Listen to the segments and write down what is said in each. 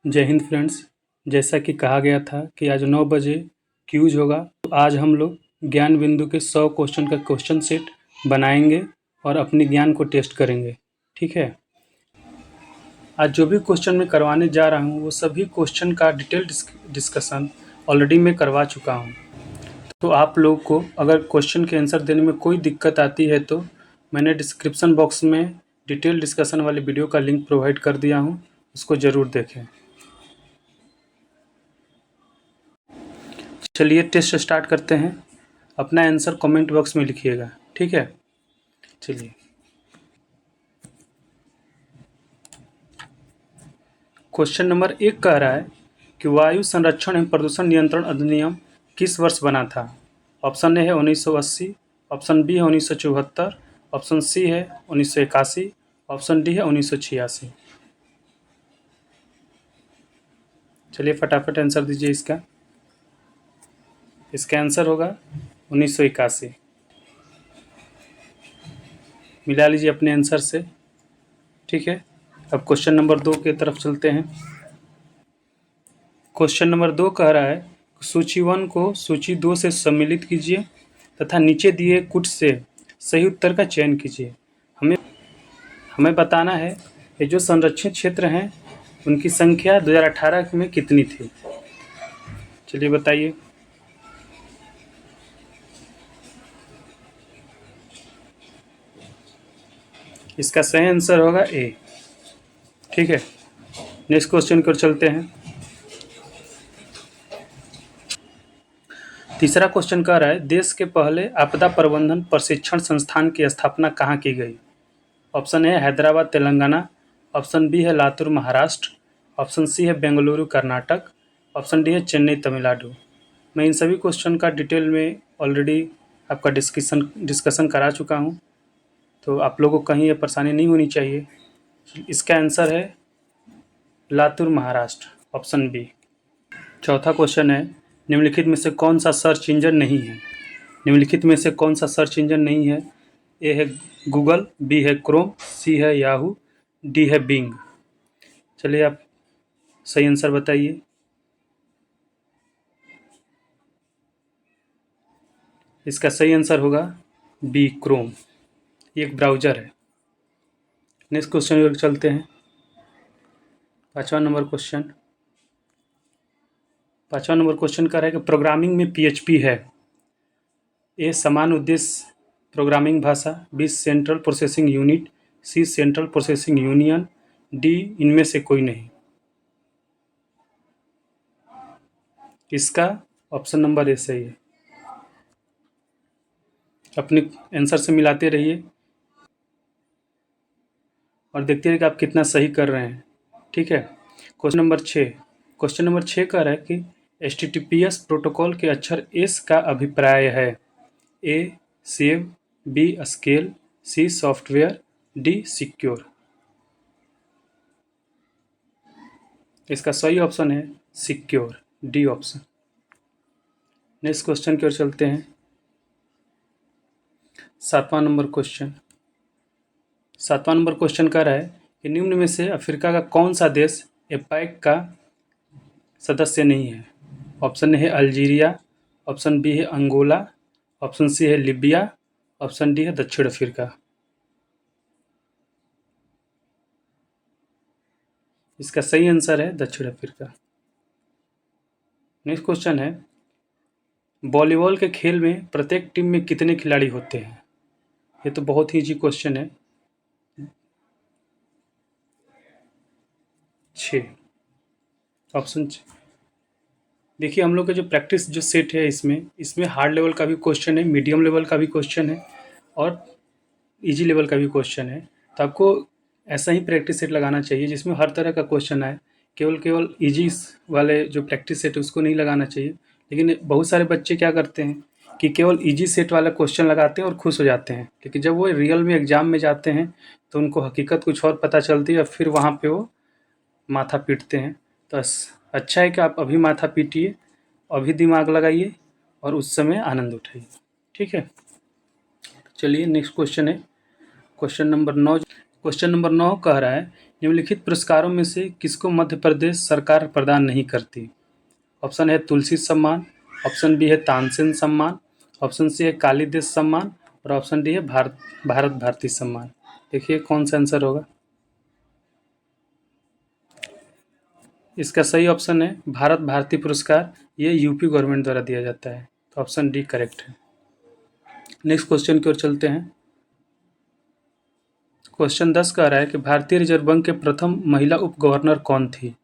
जय हिंद फ्रेंड्स। जैसा कि कहा गया था कि आज 9 बजे क्यूज होगा, तो आज हम लोग ज्ञान बिंदु के 100 क्वेश्चन का क्वेश्चन सेट बनाएंगे और अपने ज्ञान को टेस्ट करेंगे। ठीक है। आज जो भी क्वेश्चन मैं करवाने जा रहा हूँ वो सभी क्वेश्चन का डिटेल डिस्कशन ऑलरेडी मैं करवा चुका हूँ। तो आप लोग को अगर क्वेश्चन के आंसर देने में कोई दिक्कत आती है तो मैंने डिस्क्रिप्शन बॉक्स में डिटेल डिस्कशन वाली वीडियो का लिंक प्रोवाइड कर दिया हूँ, उसको ज़रूर देखें। चलिए टेस्ट स्टार्ट करते हैं। अपना आंसर कमेंट बॉक्स में लिखिएगा, ठीक है। चलिए, क्वेश्चन नंबर 1 कह रहा है कि वायु संरक्षण एवं प्रदूषण नियंत्रण अधिनियम किस वर्ष बना था। ऑप्शन ए है 1980, ऑप्शन बी है 1974, ऑप्शन सी है 1981, ऑप्शन डी है 1986। चलिए फटाफट आंसर दीजिए इसका। इसका आंसर होगा 1981। मिला लीजिए अपने आंसर से, ठीक है। अब क्वेश्चन नंबर 2 की तरफ चलते हैं। क्वेश्चन नंबर 2 कह रहा है सूची 1 को सूची 2 से सम्मिलित कीजिए तथा नीचे दिए कुछ से सही उत्तर का चयन कीजिए। हमें बताना है कि जो संरक्षित क्षेत्र हैं उनकी संख्या 2018 में कितनी थी। चलिए बताइए। इसका सही आंसर होगा ए, ठीक है। नेक्स्ट क्वेश्चन की ओर चलते हैं। तीसरा क्वेश्चन कह रहा है देश के पहले आपदा प्रबंधन प्रशिक्षण संस्थान की स्थापना कहाँ की गई। ऑप्शन ए है हैदराबाद तेलंगाना, ऑप्शन बी है लातूर महाराष्ट्र, ऑप्शन सी है बेंगलुरु कर्नाटक, ऑप्शन डी है चेन्नई तमिलनाडु। मैं इन सभी क्वेश्चन का डिटेल में ऑलरेडी आपका डिस्कशन करा चुका हूँ, तो आप लोगों को कहीं ये परेशानी नहीं होनी चाहिए। इसका आंसर है लातूर महाराष्ट्र, ऑप्शन बी। चौथा क्वेश्चन है निम्नलिखित में से कौन सा सर्च इंजन नहीं है। निम्नलिखित में से कौन सा सर्च इंजन नहीं है। ए है गूगल, बी है क्रोम, सी है याहू, डी है बिंग। चलिए आप सही आंसर बताइए। इसका सही आंसर होगा बी क्रोम, ये एक ब्राउज़र है। नेक्स्ट क्वेश्चन की चलते हैं। पाँचवा नंबर क्वेश्चन कह रहा है कि प्रोग्रामिंग में पीएचपी है। ए समान उद्देश्य प्रोग्रामिंग भाषा, B central processing unit, C central processing union, D इनमें से कोई नहीं। इसका ऑप्शन नंबर ए सही है। अपने आंसर से मिलाते रहिए और देखते रहिए कि आप कितना सही कर रहे हैं, ठीक है। क्वेश्चन नंबर 6 कह रहा है कि HTTPS प्रोटोकॉल के अक्षर एस का अभिप्राय है। A save, B scale, C software, D secure. इसका सही ऑप्शन है secure, D option. Next question की ओर चलते हैं। सातवां नंबर क्वेश्चन कह रहा है कि निम्न में से अफ्रीका का कौन सा देश एपैक का सदस्य नहीं है। ऑप्शन ए है अल्जीरिया, ऑप्शन बी है अंगोला, ऑप्शन सी है लीबिया, ऑप्शन डी है दक्षिण अफ्रीका। इसका सही आंसर है दक्षिण अफ्रीका। नेक्स्ट क्वेश्चन है वॉलीबॉल के खेल में प्रत्येक टीम में कितने खिलाड़ी होते हैं। ये तो बहुत ही इजी क्वेश्चन है। 6 ऑप्शन। देखिए हम लोग का जो प्रैक्टिस जो सेट है इसमें हार्ड लेवल का भी क्वेश्चन है, मीडियम लेवल का भी क्वेश्चन है और इजी लेवल का भी क्वेश्चन है। तो आपको ऐसा ही प्रैक्टिस सेट लगाना चाहिए जिसमें हर तरह का क्वेश्चन आए। केवल इजी वाले जो प्रैक्टिस सेट है उसको नहीं लगाना चाहिए। लेकिन बहुत सारे बच्चे क्या करते हैं कि केवल इजी सेट वाला क्वेश्चन लगाते हैं और खुश हो जाते हैं, क्योंकि जब वो रियल में एग्ज़ाम में जाते हैं तो उनको हकीकत कुछ और पता चलती है और फिर वहाँ पे वो माथा पीटते हैं। तो अच्छा है कि आप अभी माथा पीटिए, अभी दिमाग लगाइए और उस समय आनंद उठाइए, ठीक है। चलिए नेक्स्ट क्वेश्चन है क्वेश्चन नंबर 9 कह रहा है निम्नलिखित पुरस्कारों में से किसको मध्य प्रदेश सरकार प्रदान नहीं करती? ऑप्शन है तुलसी सम्मान, ऑप्शन बी है तानसेन सम्मान, ऑप्शन सी है काली देश सम्मान और ऑप्शन डी है भारत भारती सम्मान। देखिए कौन सा आंसर होगा। इसका सही ऑप्शन है भारत भारती पुरस्कार। ये यूपी गवर्नमेंट द्वारा दिया जाता है, तो ऑप्शन डी करेक्ट है। नेक्स्ट क्वेश्चन की ओर चलते हैं। क्वेश्चन 10 कह रहा है कि भारतीय रिजर्व बैंक के प्रथम महिला उप गवर्नर कौन थी?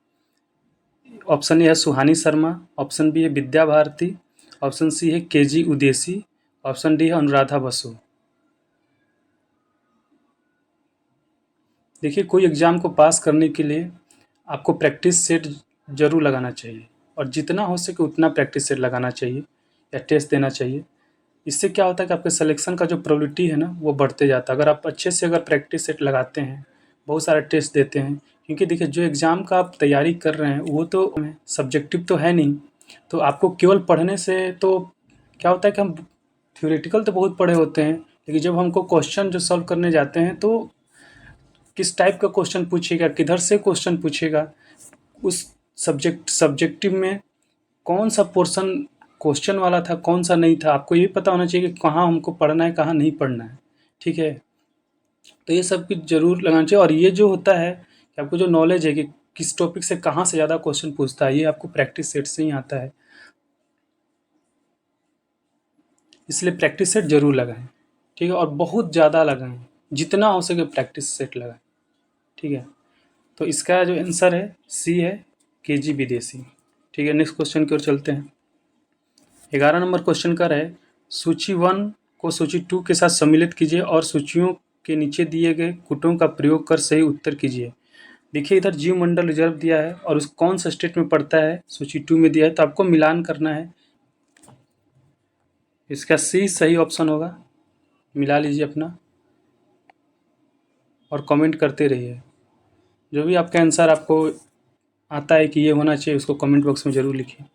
ऑप्शन ए है सुहानी शर्मा, ऑप्शन बी है विद्या भारती, ऑप्शन सी है केजी उदेसी, ऑप्शन डी है अनुराधा बसु। देखिए कोई एग्ज़ाम को पास करने के लिए आपको प्रैक्टिस सेट ज़रूर लगाना चाहिए और जितना हो सके उतना प्रैक्टिस सेट लगाना चाहिए या टेस्ट देना चाहिए। इससे क्या होता है कि आपके सिलेक्शन का जो प्रोबेबिलिटी है ना वो बढ़ते जाता है। अगर आप अच्छे से अगर प्रैक्टिस सेट लगाते हैं, बहुत सारे टेस्ट देते हैं, क्योंकि देखिए जो एग्ज़ाम का आप तैयारी कर रहे हैं वो तो सब्जेक्टिव तो है नहीं, तो आपको केवल पढ़ने से तो क्या होता है कि हम थ्योरेटिकल तो बहुत पढ़े होते हैं, लेकिन जब हमको क्वेश्चन जो सॉल्व करने जाते हैं तो किस टाइप का क्वेश्चन पूछेगा, किधर से क्वेश्चन पूछेगा, उस सब्जेक्टिव में कौन सा पोर्शन क्वेश्चन वाला था, कौन सा नहीं था, आपको ये पता होना चाहिए कि कहाँ हमको पढ़ना है, कहाँ नहीं पढ़ना है। ठीक है, तो ये सब कुछ ज़रूर लगाना चाहिए। और ये जो होता है कि आपको जो नॉलेज है कि किस टॉपिक से कहाँ से ज़्यादा क्वेश्चन पूछता है, ये आपको प्रैक्टिस सेट से ही आता है। इसलिए प्रैक्टिस सेट ज़रूर लगाएं, ठीक है, और बहुत ज़्यादा लगाएं, जितना हो सके प्रैक्टिस सेट लगाएं। ठीक है, तो इसका जो आंसर है सी है केजी विदेशी। ठीक है, नेक्स्ट क्वेश्चन की ओर चलते हैं। 11 नंबर क्वेश्चन कर है सूची 1 को सूची 2 के साथ सम्मिलित कीजिए और सूचियों के नीचे दिए गए कूटों का प्रयोग कर सही उत्तर कीजिए। देखिए इधर जीव मंडल रिजर्व दिया है और उस कौन सा स्टेट में पड़ता है, सूची 2 में दिया है, तो आपको मिलान करना है। इसका सी सही ऑप्शन होगा, मिला लीजिए अपना और कमेंट करते रहिए। जो भी आपका आंसर आपको आता है कि ये होना चाहिए उसको कमेंट बॉक्स में ज़रूर लिखिए।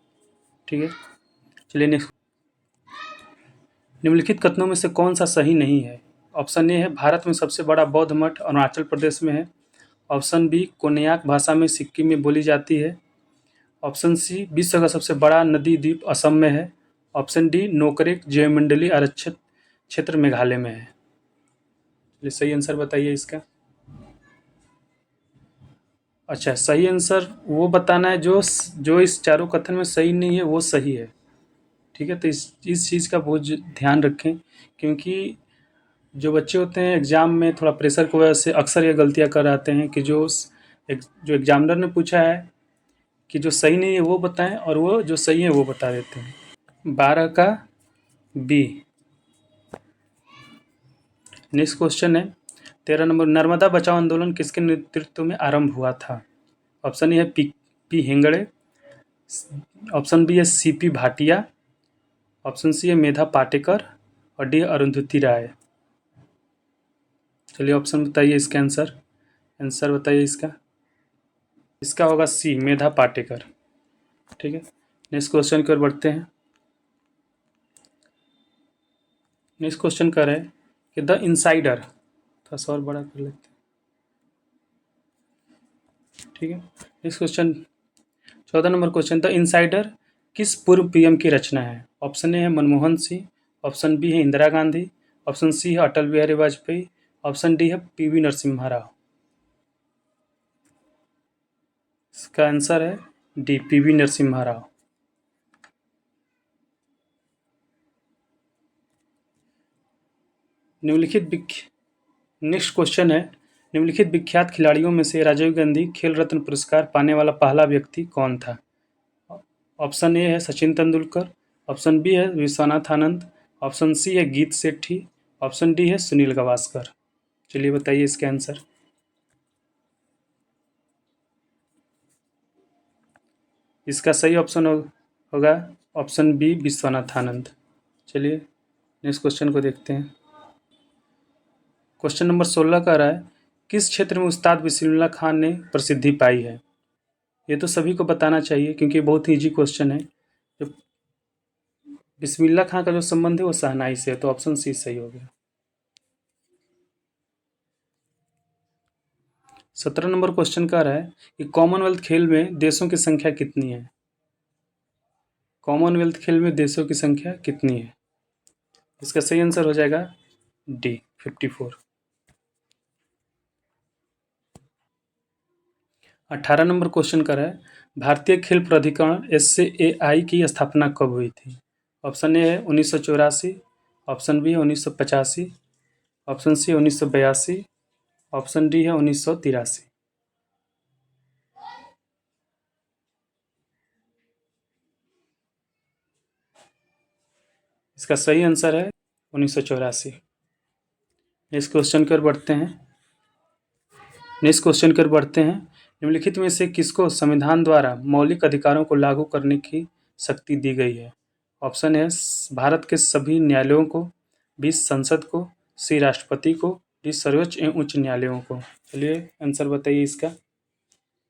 ठीक है, चलिए नेक्स्ट। निम्नलिखित कथनों में से कौन सा सही नहीं है? ऑप्शन ए है भारत में सबसे बड़ा बौद्ध मठ अरुणाचल प्रदेश में है, ऑप्शन बी कोन्याक भाषा में सिक्किम में बोली जाती है, ऑप्शन सी विश्व का सबसे बड़ा नदी द्वीप असम में है, ऑप्शन डी नोकरेक जैवमंडली आरक्षित क्षेत्र मेघालय में है। ये सही आंसर बताइए इसका। अच्छा, सही आंसर वो बताना है जो जो इस चारों कथन में सही नहीं है वो सही है। ठीक है, तो इस चीज़ का बहुत ध्यान रखें, क्योंकि जो बच्चे होते हैं एग्ज़ाम में थोड़ा प्रेशर की वजह से अक्सर ये गलतियाँ कर आते हैं कि जो एग्जामिनर ने पूछा है कि जो सही नहीं है वो बताएं और वो जो सही है वो बता देते हैं। 12 का बी। नेक्स्ट क्वेश्चन है 13 नंबर, नर्मदा बचाओ आंदोलन किसके नेतृत्व में आरंभ हुआ था? ऑप्शन ए है पी हेंगड़े, ऑप्शन बी है सीपी भाटिया, ऑप्शन सी है मेधा पाटेकर और डी अरुंधति राय। चलिए ऑप्शन बताइए इसका आंसर, आंसर बताइए इसका। इसका होगा सी मेधा पाटेकर। ठीक है, नेक्स्ट क्वेश्चन की ओर बढ़ते हैं। नेक्स्ट क्वेश्चन कर रहे हैं कि द इनसाइडर, थोड़ा सा और बड़ा कर लेते हैं। ठीक है, next question 14 number question, the insider किस पूर्व पीएम की रचना है? ऑप्शन ए है मनमोहन सिंह, ऑप्शन बी है इंदिरा गांधी, ऑप्शन सी है अटल बिहारी वाजपेयी, ऑप्शन डी है पीवी नरसिम्हा राव। इसका आंसर है D PV Narasimha Rao. Next question है निम्नलिखित विख्यात खिलाड़ियों में से राजीव गांधी खेल रत्न पुरस्कार पाने वाला पहला व्यक्ति कौन था? ऑप्शन ए है सचिन तेंदुलकर, ऑप्शन बी है विश्वनाथ आनंद, ऑप्शन सी है गीत सेठी, ऑप्शन डी है सुनील गावस्कर। चलिए बताइए इसका आंसर। इसका सही ऑप्शन होगा ऑप्शन बी विश्वनाथ आनंद। चलिए नेक्स्ट क्वेश्चन को देखते हैं। क्वेश्चन नंबर 16 का रहा है किस क्षेत्र में उस्ताद बिस्मिल्लाह खान ने प्रसिद्धि पाई है? ये तो सभी को बताना चाहिए क्योंकि बहुत ही ईजी क्वेश्चन है। जो बिस्मिल्लाह खान का जो संबंध है वो शहनाई से है, तो ऑप्शन सी सही हो गया। 17 नंबर क्वेश्चन कह रहा है कि कॉमनवेल्थ खेल में देशों की संख्या कितनी है? कॉमनवेल्थ खेल में देशों की संख्या कितनी है? इसका सही आंसर हो जाएगा डी 54। 18 नंबर क्वेश्चन कर रहा है भारतीय खेल प्राधिकरण SCAI की स्थापना कब हुई थी? ऑप्शन ए है 1984, ऑप्शन बी है 1985, ऑप्शन सी 1982, ऑप्शन डी है 1983। इसका सही आंसर है 1984। नेक्स्ट क्वेश्चन की ओर बढ़ते हैं। निम्नलिखित में से किसको संविधान द्वारा मौलिक अधिकारों को लागू करने की शक्ति दी गई है? ऑप्शन है भारत के सभी न्यायालयों को, बी संसद को, सी राष्ट्रपति को, डी सर्वोच्च एवं उच्च न्यायालयों को। चलिए आंसर बताइए इसका। ये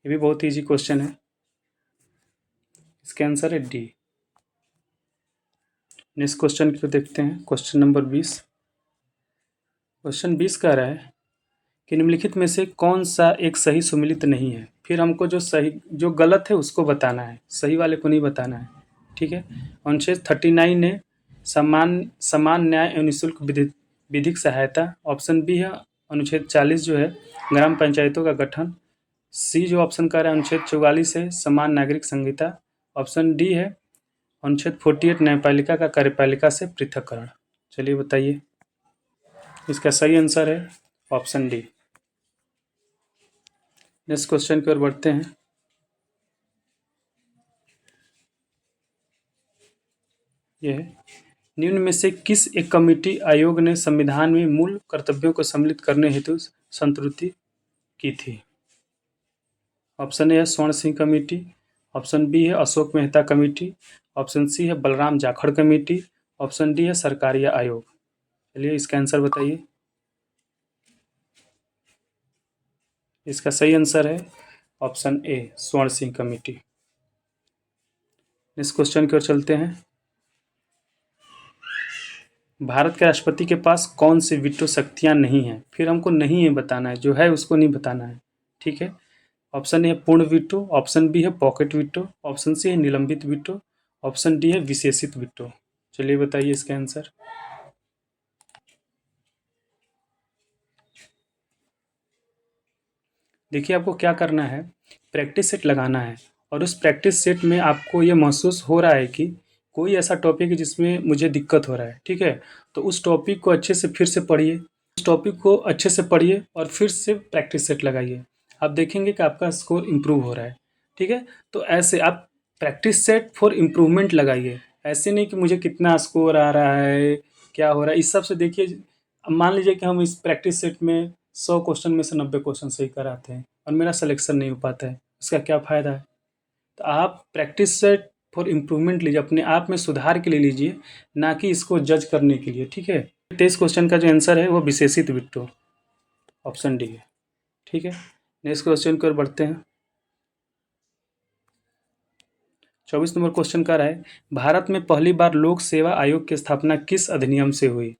भी बहुत ईजी क्वेश्चन है। इसका आंसर है डी। नेक्स्ट क्वेश्चन को देखते हैं। Question number 20। क्वेश्चन 20 कह रहा है कि निम्नलिखित में से कौन सा एक सही सुमेलित नहीं है? फिर हमको जो गलत है उसको बताना है, सही वाले को नहीं बताना है। ठीक है। अनुच्छेद 39 ने समान समान न्याय एवं निःशुल्क विधिक सहायता। ऑप्शन बी है अनुच्छेद 40 जो है ग्राम पंचायतों का गठन। सी जो ऑप्शन कह रहा है अनुच्छेद 44 है समान नागरिक संहिता। ऑप्शन डी है अनुच्छेद 48 न्यायपालिका का कार्यपालिका से पृथककरण। चलिए बताइए। इसका सही आंसर है ऑप्शन डी। नेक्स्ट क्वेश्चन की ओर बढ़ते हैं। यह है निम्न में से किस एक कमेटी आयोग ने संविधान में मूल कर्तव्यों को सम्मिलित करने हेतु संस्तुति की थी? ऑप्शन ए है स्वर्ण सिंह कमेटी, ऑप्शन बी है अशोक मेहता कमेटी, ऑप्शन सी है Balram Jakhar committee, option D है सरकारिया आयोग। चलिए इसका आंसर बताइए। इसका सही आंसर है ऑप्शन ए स्वर्ण सिंह कमेटी। नेक्स्ट क्वेश्चन की ओर चलते हैं। भारत के राष्ट्रपति के पास कौन सी वीटो शक्तियां नहीं हैं? फिर हमको नहीं है बताना है, जो है उसको नहीं बताना है। ठीक है। ऑप्शन ए है पूर्ण वीटो, ऑप्शन बी है पॉकेट वीटो, ऑप्शन सी है निलंबित वीटो, ऑप्शन डी है विशेषित वीटो। चलिए बताइए इसका आंसर। देखिए आपको क्या करना है, प्रैक्टिस सेट लगाना है और उस प्रैक्टिस सेट में आपको ये महसूस हो रहा है कि कोई ऐसा टॉपिक है जिसमें मुझे दिक्कत हो रहा है। ठीक है। तो उस टॉपिक को अच्छे से फिर से पढ़िए, उस टॉपिक को अच्छे से पढ़िए और फिर से प्रैक्टिस सेट लगाइए। आप देखेंगे कि आपका स्कोर इम्प्रूव हो रहा है। ठीक है। तो ऐसे आप प्रैक्टिस सेट फॉर इम्प्रूवमेंट लगाइए। ऐसे नहीं कि मुझे कितना स्कोर आ रहा है, क्या हो रहा है, इस सब से देखिए। अब मान लीजिए कि हम इस प्रैक्टिस सेट में 100 क्वेश्चन में से 90 क्वेश्चन सही कराते हैं और मेरा सिलेक्शन नहीं हो पाता है, इसका क्या फ़ायदा है? तो आप प्रैक्टिस सेट फॉर इम्प्रूवमेंट लीजिए, अपने आप में सुधार के लिए लीजिए, ना कि इसको जज करने के लिए। ठीक है। 23 क्वेश्चन का जो आंसर है वो विशेषित विट्टो, ऑप्शन डी है। ठीक है। नेक्स्ट क्वेश्चन की ओर बढ़ते हैं। 24 नंबर क्वेश्चन का रहा है भारत में पहली बार लोक सेवा आयोग की स्थापना किस अधिनियम से हुई?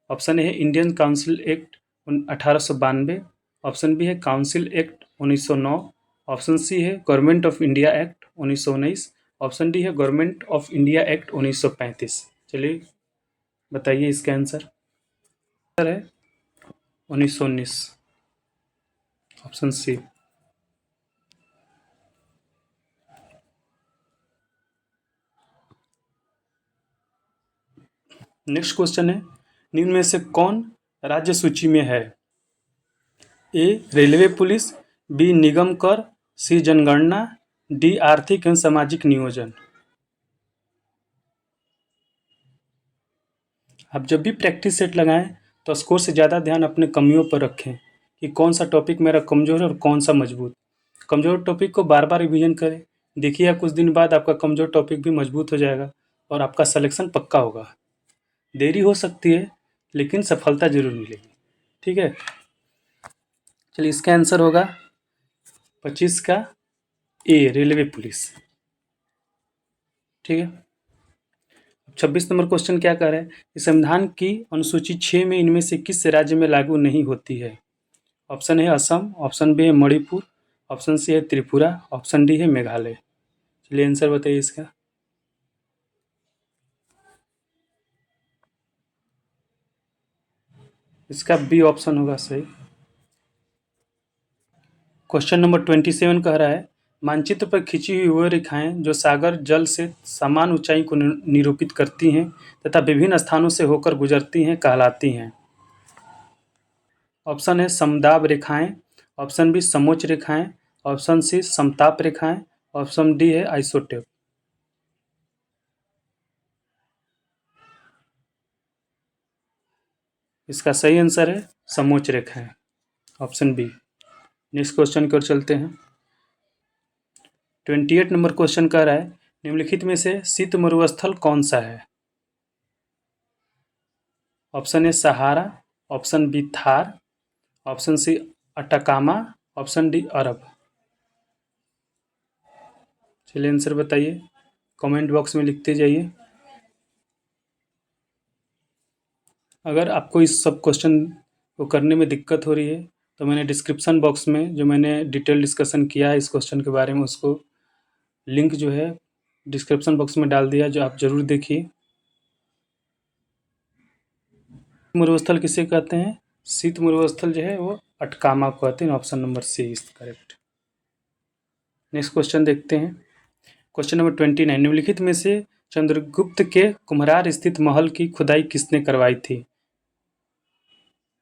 ऑप्शन ए है Indian council act 1892, option B है काउंसिल एक्ट 1909, ऑप्शन सी है government of India act 1919, option D है गवर्नमेंट ऑफ इंडिया एक्ट 1935। चलिए बताइए इसका आंसर। आंसर है 1919, ऑप्शन सी। नेक्स्ट क्वेश्चन है निम्न में से कौन राज्य सूची में है? ए रेलवे पुलिस, बी निगम कर, सी जनगणना, डी आर्थिक एवं सामाजिक नियोजन। आप जब भी प्रैक्टिस सेट लगाएं तो स्कोर से ज़्यादा ध्यान अपने कमियों पर रखें कि कौन सा टॉपिक मेरा कमज़ोर है और कौन सा मजबूत। कमज़ोर टॉपिक को बार बार रिवीजन करें। देखिए कुछ दिन बाद आपका कमज़ोर टॉपिक भी मजबूत हो जाएगा और आपका सिलेक्शन पक्का होगा। देरी हो सकती है लेकिन सफलता जरूर मिलेगी। ठीक है। चलिए इसका आंसर होगा 25 का ए रेलवे पुलिस। ठीक है। 26 नंबर क्वेश्चन क्या कह रहा है कि संविधान की अनुसूची 6 में इनमें से किस राज्य में लागू नहीं होती है? ऑप्शन ए है असम, ऑप्शन बी है मणिपुर, ऑप्शन सी है त्रिपुरा, ऑप्शन डी है मेघालय। चलिए आंसर बताइए इसका। इसका बी ऑप्शन होगा सही। क्वेश्चन नंबर 27 कह रहा है, मानचित्र पर खींची हुई वो रेखाएं जो सागर जल से समान ऊंचाई को निरूपित करती हैं तथा विभिन्न स्थानों से होकर गुजरती हैं कहलाती हैं। ऑप्शन है समदाब रेखाएं, ऑप्शन बी समोच्च रेखाएं, ऑप्शन सी समताप रेखाएं, ऑप्शन डी है आइसोटेप। इसका सही आंसर है समोच्च रेखाएं, ऑप्शन बी। नेक्स्ट क्वेश्चन की ओर चलते हैं। 28 नंबर क्वेश्चन कह रहा है, निम्नलिखित में से शीत मरुस्थल कौन सा है? Option a Sahara, option b Thar, option c Atacama, option d अरब। चलिए आंसर बताइए, कमेंट बॉक्स में लिखते जाइए। अगर आपको इस सब क्वेश्चन को करने में दिक्कत हो रही है तो मैंने डिस्क्रिप्शन बॉक्स में जो मैंने डिटेल डिस्कशन किया है इस क्वेश्चन के बारे में, उसको लिंक जो है डिस्क्रिप्शन बॉक्स में डाल दिया, जो आप ज़रूर देखिए। मरुस्थल किसे कहते हैं? शीत मरुस्थल जो है वो अटकामा को कहते हैं। Option number C is correct. Next question देखते हैं। क्वेश्चन नंबर 29, निम्नलिखित में से चंद्रगुप्त के कुम्हरार स्थित महल की खुदाई किसने करवाई थी?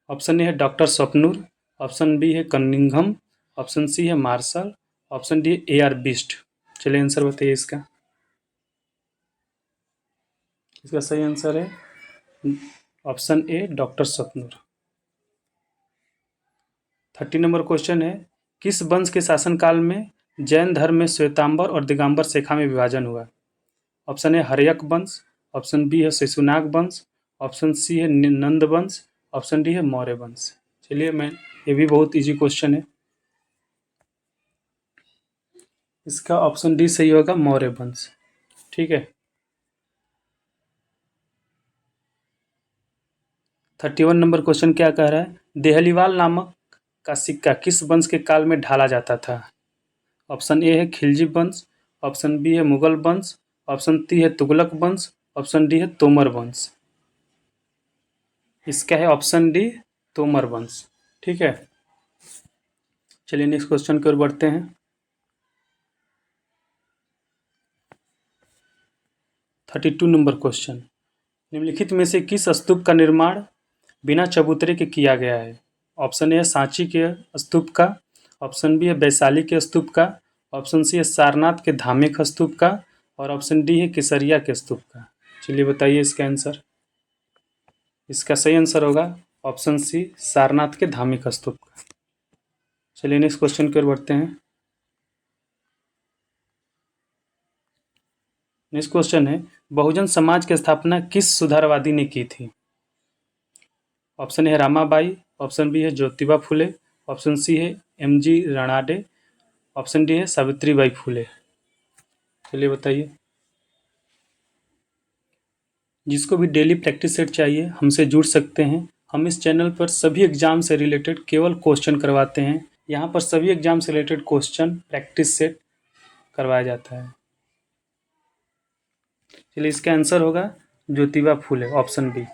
ऑप्शन ए है डॉक्टर स्वप्नुर, ऑप्शन बी है कनिंघम, ऑप्शन सी है Marshall, option d A R Bisht. चलिए आंसर बताइए इसका। इसका सही आंसर है option a doctor Swapnur. 30 number question है, किस वंश के शासनकाल में जैन धर्म में श्वेतांबर और दिगंबर शेखा में विभाजन हुआ? ऑप्शन ए हर्यक वंश, ऑप्शन बी है शिशुनाग वंश, ऑप्शन सी है नंद वंश, ऑप्शन डी है मौर्य वंश। चलिए मैं, ये भी बहुत इजी क्वेश्चन है। इसका ऑप्शन डी सही होगा, मौर्य वंश। ठीक है। 31 नंबर क्वेश्चन क्या कह रहा है, देहलीवाल नामक का सिक्का किस वंश के काल में ढाला जाता था? ऑप्शन ए है खिलजी वंश, ऑप्शन बी है मुगल वंश, ऑप्शन सी है तुगलक वंश, ऑप्शन डी है तोमर वंश। इसका है ऑप्शन डी तोमर वंश। ठीक है। चलिए नेक्स्ट क्वेश्चन की ओर बढ़ते हैं। 32 नंबर क्वेश्चन, निम्नलिखित में से किस स्तूप का निर्माण बिना चबूतरे के किया गया है? ऑप्शन ए है सांची के स्तूप का, ऑप्शन बी है वैशाली के स्तूप का, ऑप्शन सी है सारनाथ के धामिक स्तूप का, और ऑप्शन डी है केसरिया के स्तूप का। चलिए बताइए इसका आंसर। इसका सही आंसर होगा ऑप्शन सी सारनाथ के धामिक स्तूप का। चलिए नेक्स्ट क्वेश्चन की ओर बढ़ते हैं। नेक्स्ट क्वेश्चन है, बहुजन समाज की स्थापना किस सुधारवादी ने की थी? ऑप्शन ए है रामाबाई, ऑप्शन बी है ज्योतिबा फुले, ऑप्शन सी है एम.जी. रानाडे, ऑप्शन डी है सावित्रीबाई फुले। चलिए बताइए। जिसको भी डेली प्रैक्टिस सेट चाहिए हमसे जुड़ सकते हैं। हम इस चैनल पर सभी एग्जाम से रिलेटेड केवल क्वेश्चन करवाते हैं। यहाँ पर सभी एग्जाम से रिलेटेड क्वेश्चन प्रैक्टिस सेट करवाया जाता है। चलिए इसका आंसर होगा Jyotiba Phule, option B.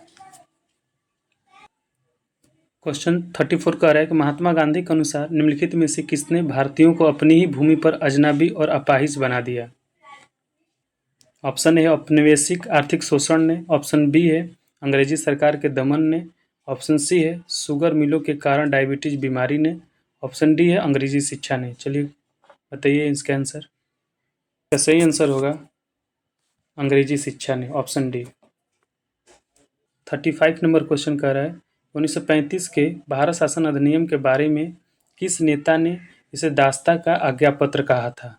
Question 34 कह रहा है कि महात्मा गांधी के अनुसार निम्नलिखित में से किसने भारतीयों को अपनी ही भूमि पर अजनबी और अपाहिज बना दिया? ऑप्शन ए है औपनिवेशिक आर्थिक शोषण ने, ऑप्शन बी है अंग्रेजी सरकार के दमन ने, ऑप्शन सी है शुगर मिलों के कारण डायबिटीज बीमारी ने, ऑप्शन डी है अंग्रेजी शिक्षा ने। चलिए बताइए इसका आंसर। इसका सही आंसर होगा अंग्रेजी शिक्षा ने, ऑप्शन डी। 35 नंबर क्वेश्चन कह रहा है, 1935 के भारत शासन अधिनियम के बारे में किस नेता ने इसे दास्ता का आज्ञापत्र कहा था?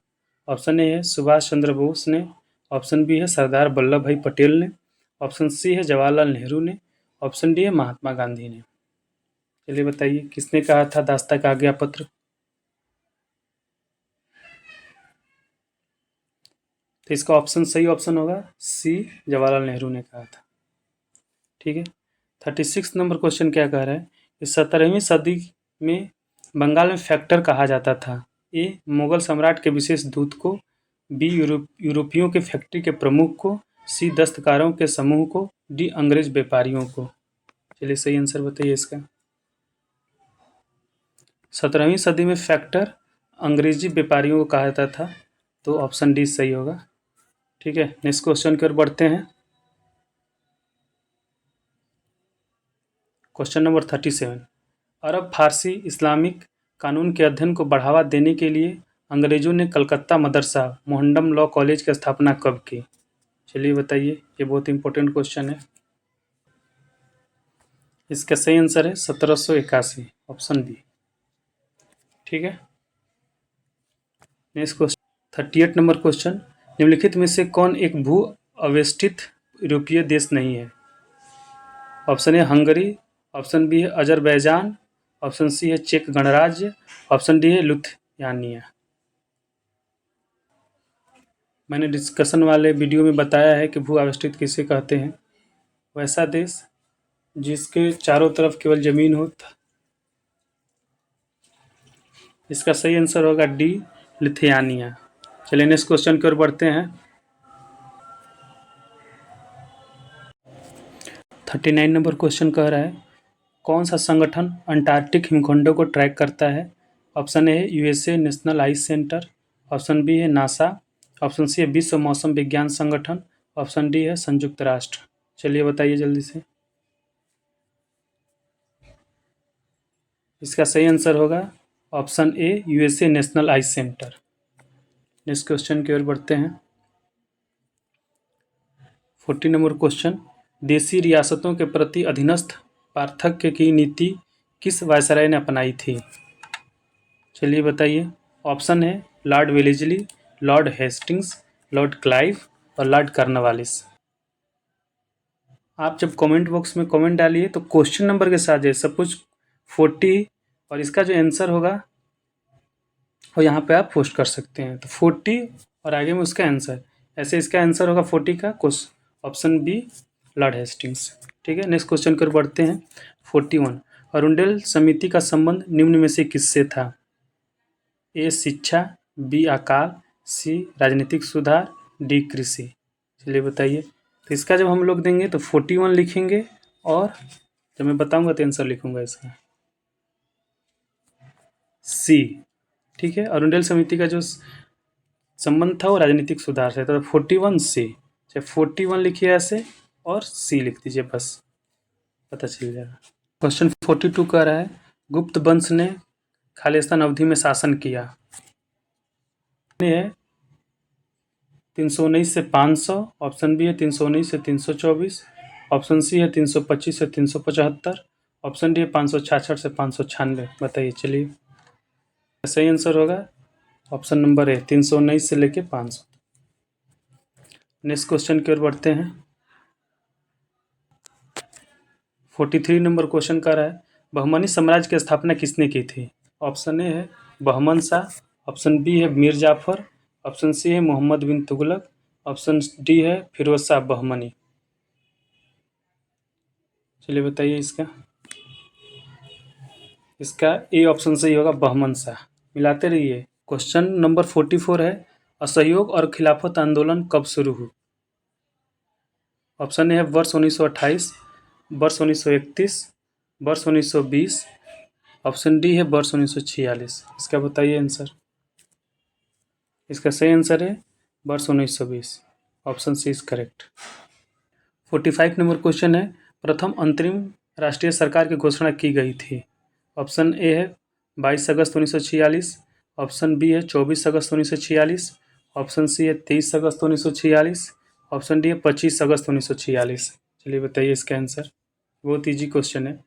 ऑप्शन ए है सुभाष चंद्र बोस ने, ऑप्शन बी है सरदार वल्लभ भाई पटेल ने, ऑप्शन सी है जवाहरलाल नेहरू ने, ऑप्शन डी है महात्मा गांधी ने। चलिए बताइए किसने कहा था दास्ता का आज्ञापत्र? तो इसका ऑप्शन सही ऑप्शन होगा सी, जवाहरलाल नेहरू ने कहा था। ठीक है। 36 नंबर क्वेश्चन क्या कह रहा है, इस 17वीं सदी में बंगाल में फैक्टर कहा जाता था? ए. मुगल सम्राट के विशेष दूत को, बी. यूरोपियों के फैक्ट्री के प्रमुख को, सी. दस्तकारों के समूह को, डी. अंग्रेज व्यापारियों को। चलिए सही आंसर बताइए इसका। 17वीं सदी में फैक्टर अंग्रेजी व्यापारियों को कहा जाता था, तो ऑप्शन डी सही होगा। ठीक है, नेक्स्ट क्वेश्चन की ओर बढ़ते हैं। Question number 37। अरब फारसी इस्लामिक कानून के अध्ययन को बढ़ावा देने के लिए अंग्रेजों ने Calcutta Madrasa Mohammedan law college की स्थापना कब की? चलिए बताइए, ये बहुत इंपॉर्टेंट क्वेश्चन है। इसका सही आंसर है 1781, ऑप्शन बी। ठीक है, नेक्स्ट क्वेश्चन 38 नंबर क्वेश्चन। निम्नलिखित में से कौन एक भू अवेष्टित यूरोपीय देश नहीं है? Option A Hungary, option B है अजरबैजान, ऑप्शन सी है चेक गणराज्य, ऑप्शन डी है लुथियानिया। मैंने डिस्कशन वाले वीडियो में बताया है कि भू अवेष्टित किसे कहते हैं। वैसा देश जिसके चारों तरफ केवल जमीन हो। इसका सही आंसर होगा डी, लिथियानिया। चलिए नेक्स्ट क्वेश्चन की ओर बढ़ते हैं। 39 नंबर क्वेश्चन कह रहा है, कौन सा संगठन अंटार्कटिक हिमखंडों को ट्रैक करता है? ऑप्शन ए है USA national ice center, option B है नासा, ऑप्शन सी है विश्व मौसम विज्ञान संगठन, ऑप्शन डी है संयुक्त राष्ट्र। चलिए बताइए जल्दी से। इसका सही आंसर होगा option A USA national ice centre. Next question की ओर बढ़ते हैं। 40 नंबर क्वेश्चन, देशी रियासतों के प्रति अधीनस्थ पार्थक्य की नीति किस वायसराय ने अपनाई थी? चलिए बताइए। ऑप्शन है Lord Wellesley, Lord Hastings, Lord Clive और लॉर्ड कॉर्नवालिस। आप जब कमेंट बॉक्स में कमेंट डालिए तो क्वेश्चन नंबर के साथ जैसे सपोज 40 और इसका जो आंसर होगा वो यहाँ पे आप पोस्ट कर सकते हैं। तो 40 और आगे में उसका आंसर, ऐसे इसका आंसर होगा 40 का ऑप्शन बी लॉर्ड हेस्टिंग्स। ठीक है, नेक्स्ट क्वेश्चन की ओर बढ़ते हैं। 41, अरुंडेल समिति का संबंध निम्न में से किससे था? ए शिक्षा, बी अकाल, सी राजनीतिक सुधार, डी कृषि। चलिए बताइए। तो इसका जब हम लोग देंगे तो 41 लिखेंगे और जब मैं बताऊंगा तो आंसर लिखूंगा इसका सी। ठीक है, अरुंडेल समिति का जो संबंध था वो राजनीतिक सुधार से, तो 41 सी। चाहे 41 लिखिए ऐसे और सी लिख दीजिए, बस पता चल जाएगा। क्वेश्चन 42 कह रहा है, गुप्त वंश ने खालिस्तान अवधि में शासन किया। है 319 से 500, ऑप्शन बी है 319 से 324, ऑप्शन सी है 325 से 375, ऑप्शन डी है 566 से 596। बताइए चलिए। सही आंसर होगा ऑप्शन नंबर ए 319 से लेके 500। नेक्स्ट क्वेश्चन की ओर बढ़ते हैं। 43 नंबर क्वेश्चन कर रहा है, बहमनी साम्राज्य की स्थापना किसने की थी? ऑप्शन ए है बहमन शाह, ऑप्शन बी है मीर जाफर, ऑप्शन सी है मोहम्मद बिन तुगलक, ऑप्शन डी है फिरोज शाह बहमनी। चलिए बताइए इसका ए ऑप्शन सही होगा बहमन शाह। मिलाते रहिए। क्वेश्चन नंबर 44 है, असहयोग और खिलाफत आंदोलन कब शुरू हुआ? ऑप्शन ए है वर्ष 1928, वर्ष 1931, वर्ष 1920, ऑप्शन डी है वर्ष 1946। इसका बताइए आंसर। इसका सही आंसर है वर्ष 1920, option C is correct. 45 number question है, प्रथम अंतरिम राष्ट्रीय सरकार की घोषणा की गई थी। ऑप्शन ए है 22 अगस्त 1946, ऑप्शन बी है 24 अगस्त 1946, ऑप्शन सी है 23 अगस्त 1946, ऑप्शन डी है 25 अगस्त 1946। चलिए बताइए इसका आंसर। बहुत ईजी क्वेश्चन है।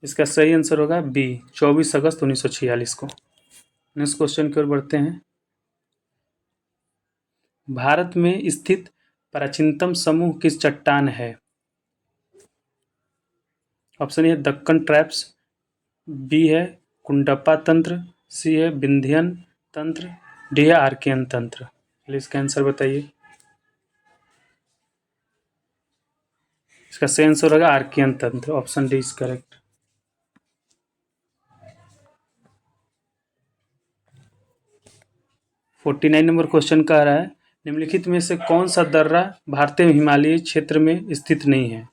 इसका सही आंसर होगा बी 24 अगस्त 1946 को। नेक्स्ट क्वेश्चन की ओर बढ़ते हैं। भारत में स्थित प्राचीनतम समूह किस चट्टान है? ऑप्शन ए है दक्कन ट्रैप्स, बी है कुंडप्पा तंत्र, सी है विंध्यन तंत्र, डी है आर्कियन तंत्र। चलिए इसका आंसर बताइए। इसका सही आंसर होगा आर्कियन तंत्र, option D is correct. 49 number question कह रहा है निम्नलिखित में से कौन सा दर्रा भारतीय हिमालयी क्षेत्र में स्थित नहीं है?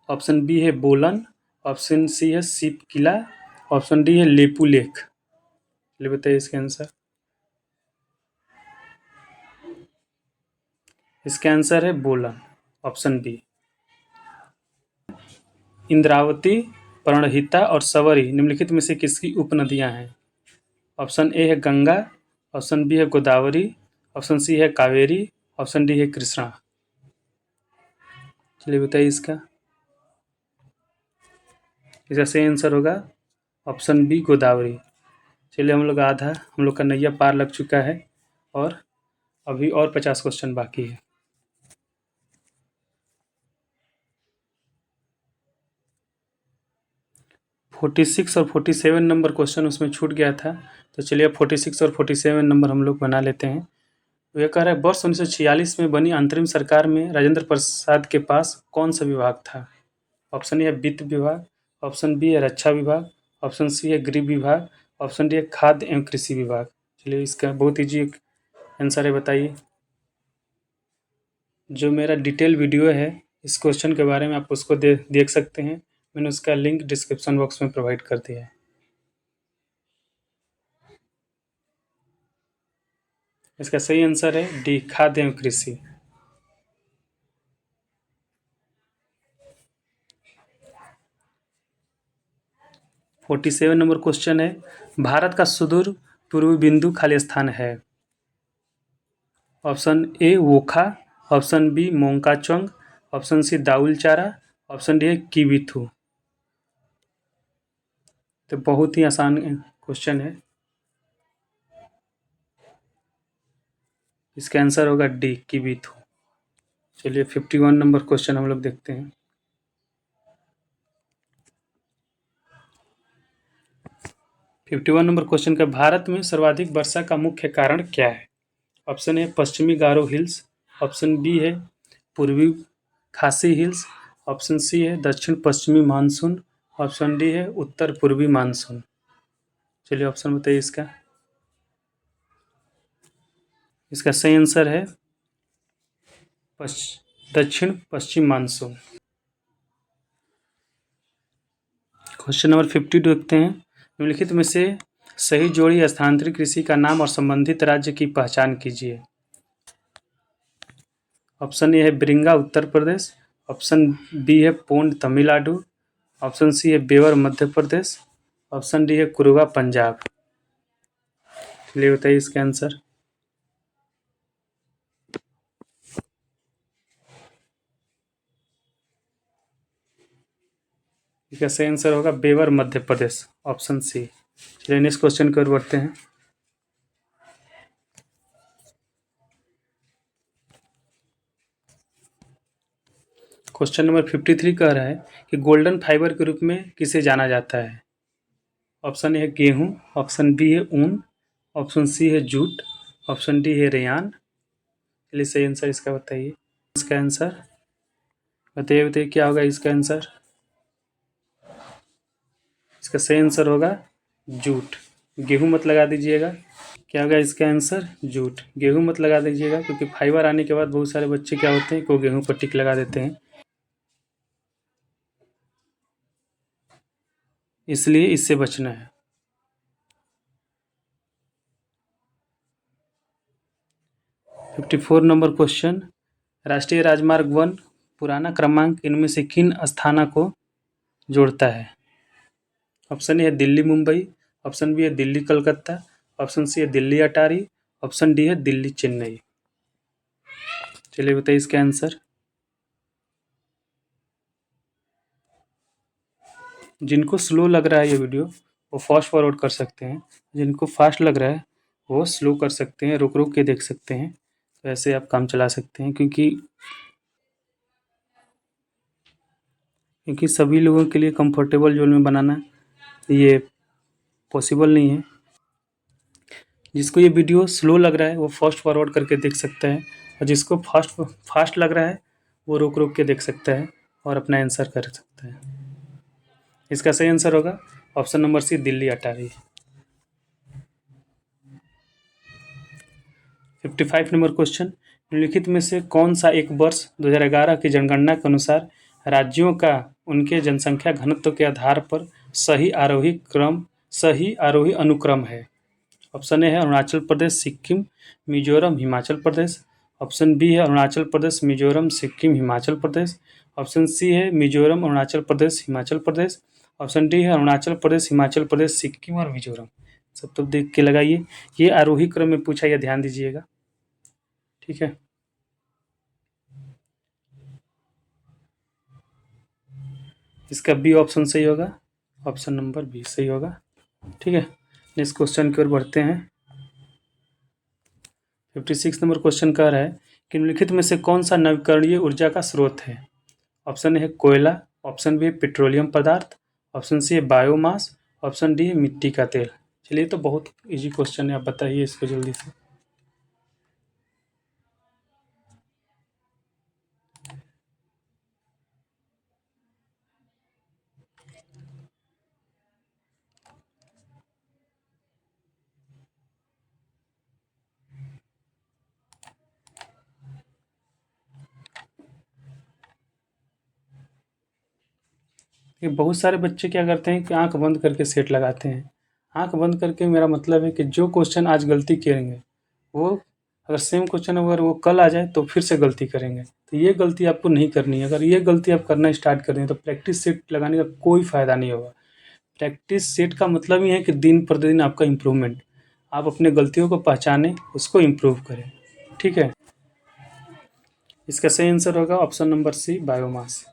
ऑप्शन बी है बोलन, ऑप्शन सी है सिप किला, ऑप्शन डी है लेपू लेक। चलिए बताइए इसका आंसर। इसका आंसर है बोलन, ऑप्शन बी। इंद्रावती, प्रणहिता और सवरी निम्नलिखित में से किसकी उपनदियां हैं? ऑप्शन ए है गंगा, ऑप्शन बी है गोदावरी, ऑप्शन सी है कावेरी, ऑप्शन डी है कृष्णा। चलिए बताइए इसका। इसका सही आंसर होगा ऑप्शन बी गोदावरी। चलिए हम लोग का नैया पार लग चुका है और अभी और 50 क्वेश्चन बाकी है। 46 और 47 नंबर क्वेश्चन उसमें छूट गया था, तो चलिए 46 और 47 नंबर हम लोग बना लेते हैं। तो यह कह रहा है वर्ष 1946 में बनी अंतरिम सरकार में राजेंद्र प्रसाद के पास कौन सा विभाग था? ऑप्शन ए है वित्त विभाग, ऑप्शन बी है रक्षा विभाग, ऑप्शन सी है गृह विभाग, ऑप्शन डी है खाद्य एवं कृषि विभाग। चलिए इसका बहुत ईजी आंसर है, बताइए। जो मेरा डिटेल वीडियो है इस क्वेश्चन के बारे में आप उसको देख सकते हैं, मैंने उसका लिंक डिस्क्रिप्शन बॉक्स में प्रोवाइड कर दिया है। इसका सही आंसर है डी खाद्य एवं कृषि। फोर्टी सेवन नंबर क्वेश्चन है भारत का सुदूर पूर्वी बिंदु खाली स्थान है? Option a Wokha, option b Mokokchung, option c Daulchara, option D है किबिथु। तो बहुत ही आसान क्वेश्चन है, इसका आंसर होगा डी किबिथु। चलिए 51 नंबर क्वेश्चन हम लोग देखते हैं। 51 नंबर क्वेश्चन का भारत में सर्वाधिक वर्षा का मुख्य कारण क्या है? ऑप्शन ए पश्चिमी गारो हिल्स, ऑप्शन बी है पूर्वी खासी हिल्स, ऑप्शन सी है दक्षिण पश्चिमी मानसून, ऑप्शन डी है उत्तर पूर्वी मानसून। चलिए ऑप्शन बताइए इसका। इसका सही आंसर है दक्षिण पश्चिम मानसून। क्वेश्चन नंबर 52 देखते हैं निम्नलिखित में से सही जोड़ी स्थानांतरित कृषि का नाम और संबंधित राज्य की पहचान कीजिए। ऑप्शन ए है ब्रिंगा उत्तर प्रदेश, ऑप्शन बी है पोंड तमिलनाडु, ऑप्शन सी है Weber Madhya Pradesh, option D है कुरुगा पंजाब। चलिए बताइए इसका आंसर। इसका सही आंसर होगा Weber Madhya Pradesh, option C. चलिए नेक्स्ट क्वेश्चन की ओर बढ़ते हैं। क्वेश्चन नंबर 53 कह रहा है कि गोल्डन फाइबर के रूप में किसे जाना जाता है? ऑप्शन ए है गेहूँ, ऑप्शन बी है ऊन, ऑप्शन सी है जूट, ऑप्शन डी है रेयान। चलिए सही आंसर इसका बताइए। इसका आंसर बताइए क्या होगा इसका आंसर। इसका सही आंसर होगा जूट। गेहूँ मत लगा दीजिएगा। क्या होगा इसका आंसर? जूट। गेहूँ मत लगा दीजिएगा क्योंकि फाइबर आने के बाद बहुत सारे बच्चे क्या होते हैं को गेहूँ पर टिक लगा देते हैं, इसलिए इससे बचना है। फिफ्टी 54 नंबर क्वेश्चन राष्ट्रीय राजमार्ग 1 पुराना क्रमांक इनमें से किन स्थानों को जोड़ता है? ऑप्शन ए है दिल्ली मुंबई, ऑप्शन बी है दिल्ली कलकत्ता, ऑप्शन सी है दिल्ली अटारी, ऑप्शन डी है दिल्ली चेन्नई। चलिए बताइए इसका आंसर। जिनको स्लो लग रहा है ये वीडियो वो फास्ट फॉरवर्ड कर सकते हैं, जिनको फास्ट लग रहा है वो स्लो कर सकते हैं, रुक रुक के देख सकते हैं, तो ऐसे आप काम चला सकते हैं क्योंकि सभी लोगों के लिए कंफर्टेबल जोन में बनाना ये पॉसिबल नहीं है। जिसको ये वीडियो स्लो लग रहा है वो फास्ट फॉरवर्ड करके देख सकता है और जिसको फास्ट लग रहा है वो रुक रुक के देख सकता है। और अपना आंसर कर सकते हैं। इसका सही आंसर होगा ऑप्शन नंबर सी, दिल्ली अटारी। 55 नंबर क्वेश्चन, निम्नलिखित में से कौन सा एक वर्ष 2011 की जनगणना के अनुसार राज्यों का उनके जनसंख्या घनत्व के आधार पर सही आरोही अनुक्रम है? ऑप्शन ए है अरुणाचल प्रदेश, सिक्किम, मिजोरम, हिमाचल प्रदेश। ऑप्शन बी है अरुणाचल प्रदेश, मिजोरम, सिक्किम, हिमाचल प्रदेश। ऑप्शन सी है मिजोरम, अरुणाचल प्रदेश, हिमाचल प्रदेश। ऑप्शन डी है अरुणाचल प्रदेश, हिमाचल प्रदेश, सिक्किम और मिजोरम। सब तो देख के लगाइए, ये आरोही क्रम में पूछा, यह ध्यान दीजिएगा। ठीक है, इसका बी ऑप्शन सही होगा, ऑप्शन नंबर बी सही होगा। ठीक है, नेक्स्ट क्वेश्चन की ओर बढ़ते हैं। 56 नंबर क्वेश्चन कह रहा है कि निम्नलिखित में से कौन सा नवीकरणीय ऊर्जा का स्रोत है? ऑप्शन ए है कोयला, ऑप्शन बी है पेट्रोलियम पदार्थ, ऑप्शन सी है बायोमास, ऑप्शन डी है मिट्टी का तेल। चलिए, तो बहुत इजी क्वेश्चन है, आप बताइए इसको जल्दी से। ये बहुत सारे बच्चे क्या करते हैं कि आंख बंद करके सेट लगाते हैं। आंख बंद करके मेरा मतलब है कि जो क्वेश्चन आज गलती करेंगे, वो अगर सेम क्वेश्चन अगर वो कल आ जाए तो फिर से गलती करेंगे। तो ये गलती आपको नहीं करनी है। अगर ये गलती आप करना स्टार्ट कर दें तो प्रैक्टिस सेट लगाने का कोई फ़ायदा नहीं होगा। प्रैक्टिस सेट का मतलब ही है कि दिन प्रतिदिन आपका इम्प्रूवमेंट, आप अपने गलतियों को पहचानें, उसको इम्प्रूव करें। ठीक है, इसका सही आंसर होगा option number C, biomass.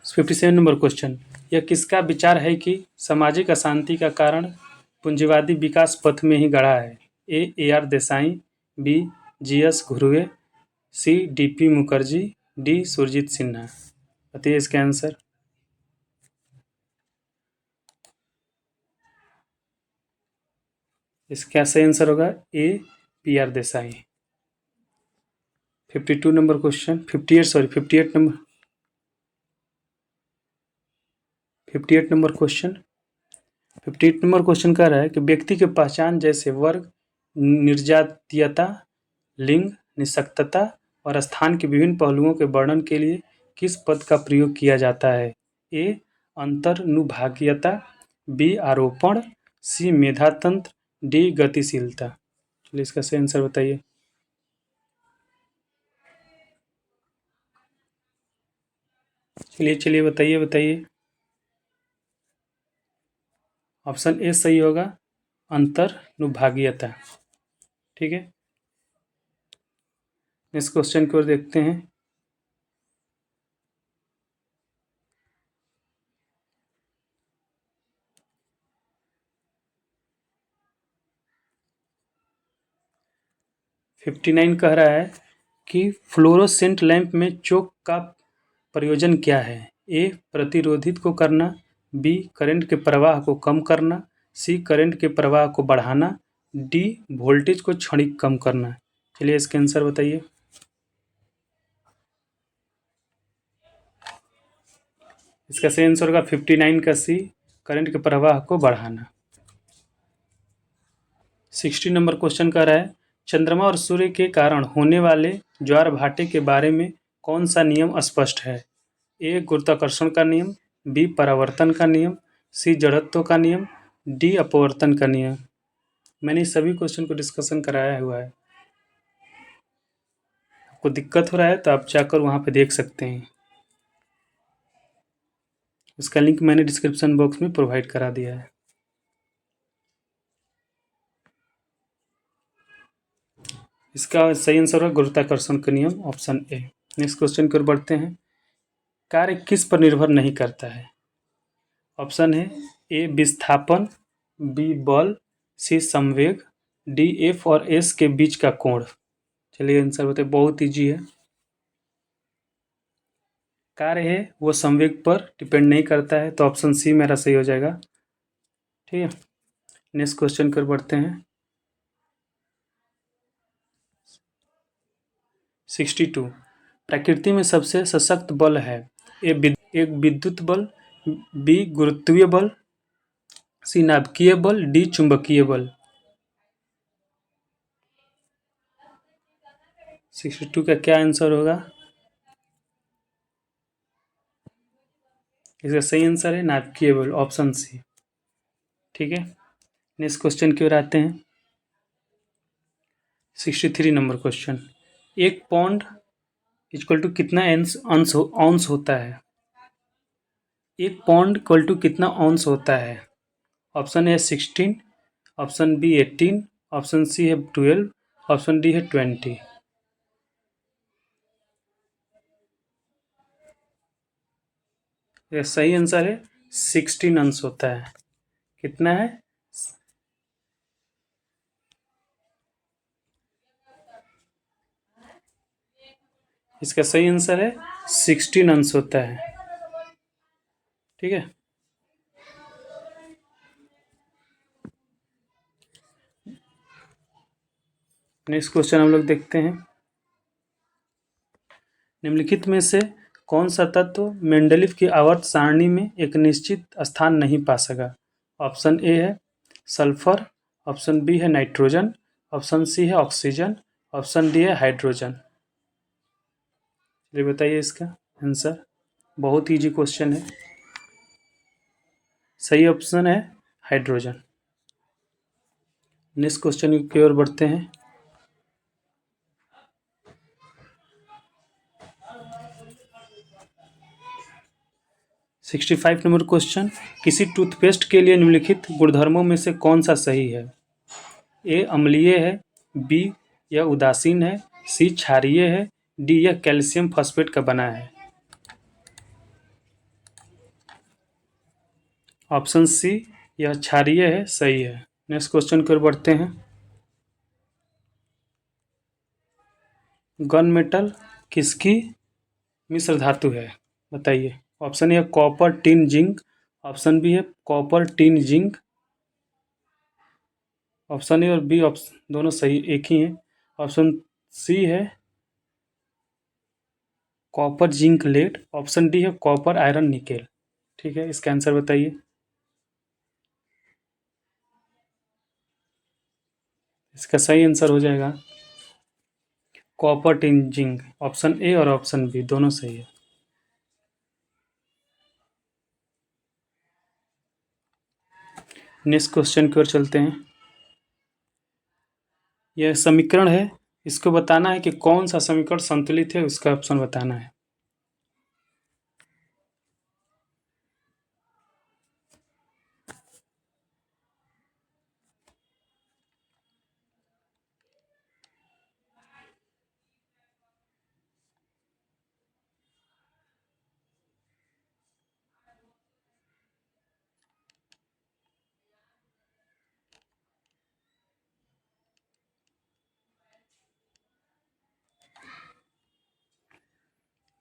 57 number question, यह किसका विचार है कि सामाजिक अशांति का कारण पूंजीवादी विकास पथ में ही गढ़ा है? A R Desai, b G S Ghurye, c D P Mukherjee, d Surajit Sinha. बताइए इसका आंसर। इसका सही आंसर होगा a P R Desai. 52 number question, 58 number 58 number question 58 number question कह रहा है कि व्यक्ति की पहचान जैसे वर्ग, निर्जातीयता, लिंग, निःशक्तता और स्थान के विभिन्न पहलुओं के वर्णन के लिए किस पद का प्रयोग किया जाता है? ए अंतर्नुभागीयता, बी आरोपण, सी मेधातंत्र, डी गतिशीलता। चलिए, इसका सही आंसर बताइए। चलिए बताइए। ऑप्शन ए सही होगा, अंतर्नुभागीयता। ठीक है, इस क्वेश्चन की ओर देखते हैं। फिफ्टी नाइन कह रहा है कि फ्लोरोसेंट लैंप में चोक का प्रयोजन क्या है? ए प्रतिरोधित को करना, बी करंट के प्रवाह को कम करना, सी करंट के प्रवाह को बढ़ाना, डी वोल्टेज को क्षणिक कम करना। चलिए, इसका आंसर बताइए। इसका सही आंसर होगा 59 का सी, करंट के प्रवाह को बढ़ाना। 60 नंबर क्वेश्चन कह रहा है चंद्रमा और सूर्य के कारण होने वाले ज्वार भाटे के बारे में कौन सा नियम स्पष्ट है? ए गुरुत्वाकर्षण का नियम, बी परावर्तन का नियम, सी जड़त्व का नियम, डी अपवर्तन का नियम। मैंने इस सभी क्वेश्चन को डिस्कशन कराया हुआ है। आपको दिक्कत हो रहा है तो आप जाकर वहाँ पे देख सकते हैं। उसका लिंक मैंने डिस्क्रिप्शन बॉक्स में प्रोवाइड करा दिया है। इसका सही आंसर है गुरुत्वाकर्षण का नियम, ऑप्शन ए। नेक्स्ट क्वेश्चन की ओर बढ़ते हैं। कार्य किस पर निर्भर नहीं करता है? ऑप्शन है ए विस्थापन, बी बल, सी संवेग, डी एफ और एस के बीच का कोण। चलिए आंसर बताइए, बहुत ईजी है। कार्य है वो संवेग पर डिपेंड नहीं करता है, तो ऑप्शन सी मेरा सही हो जाएगा। ठीक है, नेक्स्ट क्वेश्चन की ओर बढ़ते हैं। 62। प्रकृति में सबसे सशक्त बल है। एक विद्युत बल, बी गुरुत्वीय बल, सी नाभिकीय बल, डी चुंबकीय बल। 62 का क्या आंसर होगा? इसका सही आंसर है नाभिकीय बल, ऑप्शन सी। ठीक है, नेक्स्ट क्वेश्चन की ओर आते हैं। 63 नंबर क्वेश्चन। एक पौंड इक्वल टू कितना ऑन्स होता है? एक पौंड इक्वल टू कितना ऑन्स होता है? Option A 16, option B 18, option सी है 12, ऑप्शन डी है 20। सही आंसर है 16 अंश होता है। कितना है? इसका सही आंसर है 16 अंश होता है। ठीक है, नेक्स्ट क्वेश्चन हम लोग देखते हैं। निम्नलिखित में से कौन सा तत्व मेंडलीव की आवर्त सारणी में एक निश्चित स्थान नहीं पा सका? ऑप्शन ए है सल्फर, ऑप्शन बी है नाइट्रोजन, ऑप्शन सी है ऑक्सीजन, ऑप्शन डी है हाइड्रोजन। चलिए बताइए इसका आंसर। बहुत इजी क्वेश्चन है। सही ऑप्शन है हाइड्रोजन। नेक्स्ट क्वेश्चन की ओर बढ़ते हैं। 65 नंबर क्वेश्चन। किसी टूथपेस्ट के लिए निम्नलिखित गुणधर्मों में से कौन सा सही है? ए अम्लीय है, बी यह उदासीन है, सी क्षारीय है, डी यह कैल्शियम फॉस्फेट का बना है। ऑप्शन सी यह क्षारीय है, सही है। नेक्स्ट क्वेश्चन की ओर बढ़ते हैं। गन मेटल किसकी मिश्र धातु है? बताइए। Option a copper tin zinc, option B है copper tin zinc, option a और बी ऑप्शन दोनों सही एक ही हैं। ऑप्शन सी है copper zinc lead, option D है कॉपर आयरन निकेल। ठीक है, इसका आंसर बताइए। इसका सही आंसर हो जाएगा copper tin zinc. Option a और ऑप्शन बी दोनों सही है। नेक्स्ट क्वेश्चन की ओर चलते हैं। यह समीकरण है, इसको बताना है कि कौन सा समीकरण संतुलित है, उसका ऑप्शन बताना है।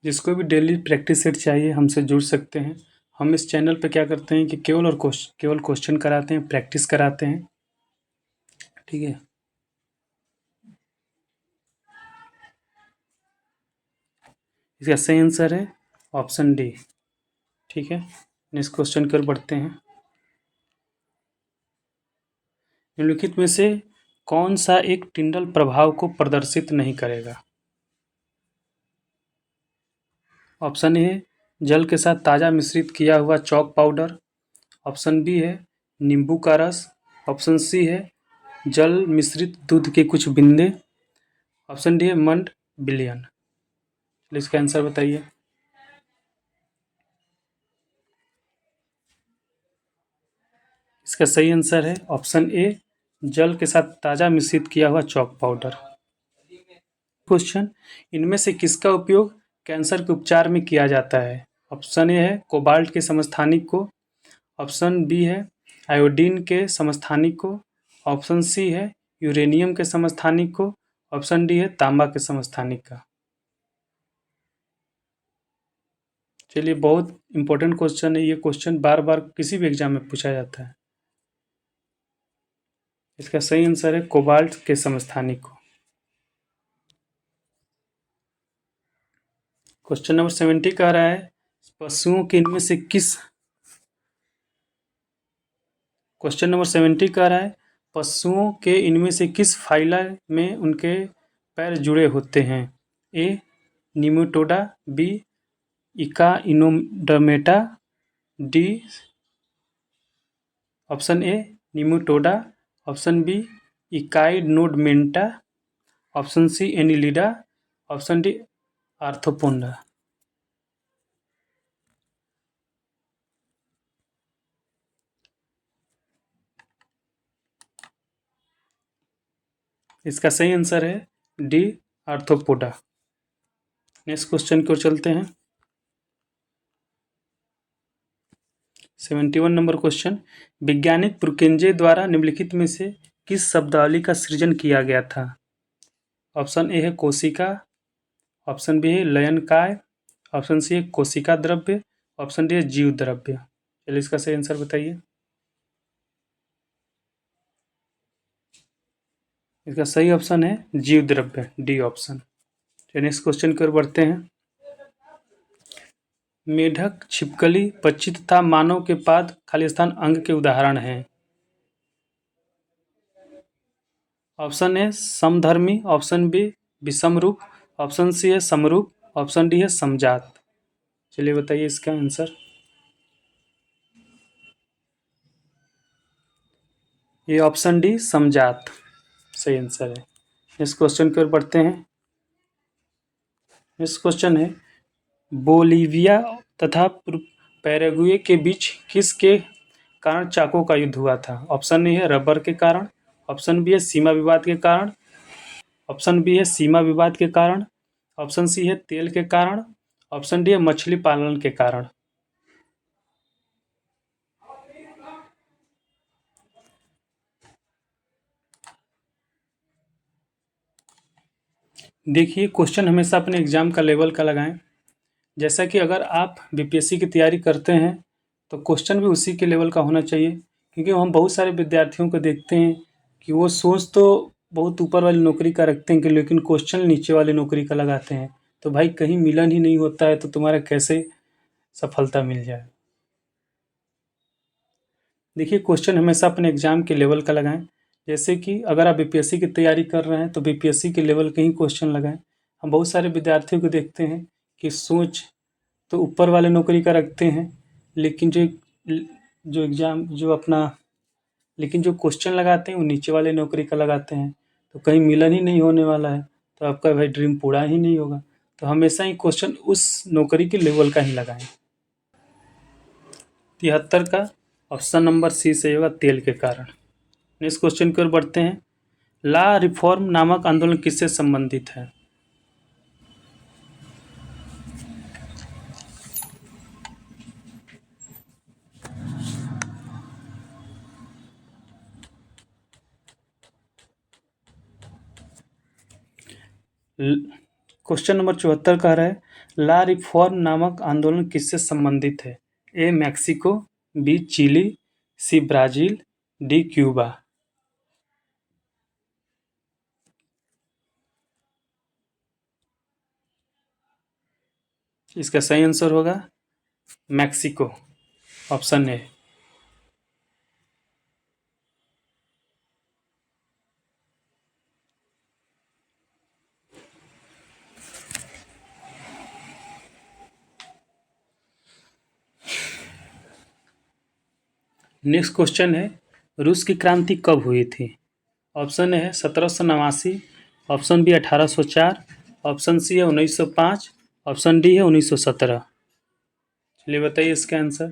जिसको भी डेली प्रैक्टिस सेट चाहिए हमसे जुड़ सकते हैं। हम इस चैनल पे क्या करते हैं कि केवल क्वेश्चन कराते हैं, प्रैक्टिस कराते हैं। ठीक है, इसका सही आंसर है ऑप्शन डी। ठीक है, नेक्स्ट क्वेश्चन की ओर बढ़ते हैं। निम्नलिखित में से कौन सा एक टिंडल प्रभाव को प्रदर्शित नहीं करेगा? ऑप्शन ए जल के साथ ताज़ा मिश्रित किया हुआ चॉक पाउडर, ऑप्शन बी है नींबू का रस, ऑप्शन सी है जल मिश्रित दूध के कुछ बिंदे, ऑप्शन डी है मंड बिलियन। इसका आंसर बताइए। इसका सही आंसर है ऑप्शन ए जल के साथ ताज़ा मिश्रित किया हुआ चॉक पाउडर। क्वेश्चन, इनमें से किसका उपयोग कैंसर के उपचार में किया जाता है? ऑप्शन ए है कोबाल्ट के समस्थानिक को, ऑप्शन बी है आयोडीन के समस्थानिक को, ऑप्शन सी है यूरेनियम के समस्थानिक को, ऑप्शन डी है तांबा के समस्थानिक का। चलिए, बहुत इंपॉर्टेंट क्वेश्चन है ये। क्वेश्चन बार बार किसी भी एग्जाम में पूछा जाता है। इसका सही आंसर है कोबाल्ट के समस्थानिक को। क्वेश्चन नंबर 70 कह रहा है पशुओं के इनमें से किस क्वेश्चन नंबर 70 कह रहा है पशुओं के इनमें से किस फाइलम में उनके पैर जुड़े होते हैं? A Nematoda, b Echinodermata, d option a Nematoda, option b Echinodermata, option c Annelida, option d Arthropoda. इसका सही आंसर है डी आर्थ्रोपोडा। नेक्स्ट क्वेश्चन की ओर चलते हैं। 71 नंबर क्वेश्चन, वैज्ञानिक ब्रुकेंजे द्वारा निम्नलिखित में से किस शब्दावली का सृजन किया गया था? ऑप्शन ए है कोशिका, ऑप्शन बी है लयनकाय, ऑप्शन सी है कोशिका द्रव्य, ऑप्शन डी है जीव द्रव्य। चलिए इसका सही आंसर बताइए। इसका सही ऑप्शन है जीव द्रव्य, डी ऑप्शन। चलिए नेक्स्ट क्वेश्चन की ओर बढ़ते हैं। मेढक, छिपकली, पक्षी तथा मानव के पाद खालिस्तान अंग के उदाहरण हैं। ऑप्शन ए समधर्मी, ऑप्शन बी विषमरूप, ऑप्शन सी है समरूप, ऑप्शन डी है समजात। चलिए बताइए इसका आंसर। ये ऑप्शन डी समजात सही आंसर है। नेक्स्ट क्वेश्चन की ओर बढ़ते हैं। नेक्स्ट क्वेश्चन है बोलीविया तथा पैराग्वे के बीच किसके कारण चाको का युद्ध हुआ था? ऑप्शन ए है रबर के कारण, ऑप्शन बी है सीमा विवाद के कारण, ऑप्शन बी है सीमा विवाद के कारण, ऑप्शन सी है तेल के कारण, ऑप्शन डी है मछली पालन के कारण। देखिए क्वेश्चन हमेशा अपने एग्जाम का लेवल का लगाएं। जैसा कि अगर आप बीपीएससी की तैयारी करते हैं तो क्वेश्चन भी उसी के लेवल का होना चाहिए, क्योंकि हम बहुत सारे विद्यार्थियों को देखते हैं कि वो सोच तो बहुत ऊपर वाली नौकरी का रखते हैं कि लेकिन क्वेश्चन नीचे वाली नौकरी का लगाते हैं। तो भाई कहीं मिलन ही नहीं होता है तो तुम्हारा कैसे सफलता मिल जाए। देखिए क्वेश्चन हमेशा अपने एग्जाम के लेवल का लगाएं। जैसे कि अगर आप बीपीएससी की तैयारी कर रहे हैं तो बीपीएससी के लेवल के ही क्वेश्चन लगाएं। हम बहुत सारे विद्यार्थियों को देखते हैं कि सोच तो ऊपर वाले नौकरी का रखते हैं, लेकिन जो एग्ज़ाम जो अपना लेकिन जो क्वेश्चन लगाते हैं वो नीचे वाले नौकरी का लगाते हैं। तो कहीं मिलन ही नहीं होने वाला है, तो आपका भाई ड्रीम पूरा ही नहीं होगा। तो हमेशा ही क्वेश्चन उस नौकरी के लेवल का ही लगाएं। 73 का ऑप्शन नंबर सी सही होगा, तेल के कारण। नेक्स्ट क्वेश्चन की ओर बढ़ते हैं। ला रिफॉर्म नामक आंदोलन किससे संबंधित है? क्वेश्चन नंबर 74 कह रहा है ला रिफॉर्म नामक आंदोलन किससे संबंधित है? A Mexico, b Chile, c Brazil, d Cuba. इसका सही आंसर होगा Mexico, option a. Next question है रूस की क्रांति कब हुई थी? ऑप्शन ए है 1789, ऑप्शन बी 1804, ऑप्शन सी है 1905, ऑप्शन डी है 1917। चलिए बताइए इसका आंसर।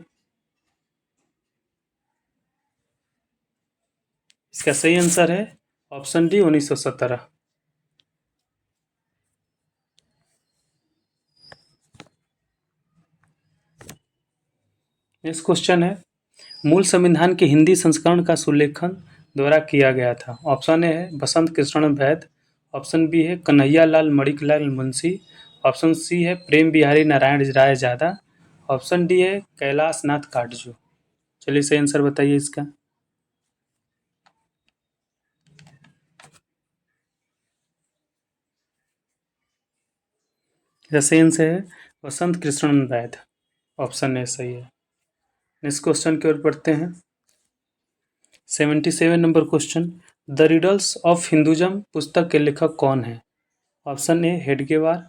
इसका सही आंसर है ऑप्शन डी 1917। नेक्स्ट क्वेश्चन है मूल संविधान के हिंदी संस्करण का सुलेखन द्वारा किया गया था? ऑप्शन ए है बसंत कृष्ण वैद्य, ऑप्शन बी है कन्हैया लाल मणिकलाल मुंशी, ऑप्शन सी है प्रेम बिहारी नारायण राय जादा, ऑप्शन डी है कैलाश नाथ काटजू। चलिए सही आंसर बताइए इसका। इसका सही आंसर है वसंत कृष्णन वैद। ऑप्शन ए सही है। नेक्स्ट क्वेश्चन की ओर बढ़ते हैं। 77 number question, the riddles of Hinduism पुस्तक के लेखक कौन है? Option a Hedgewar,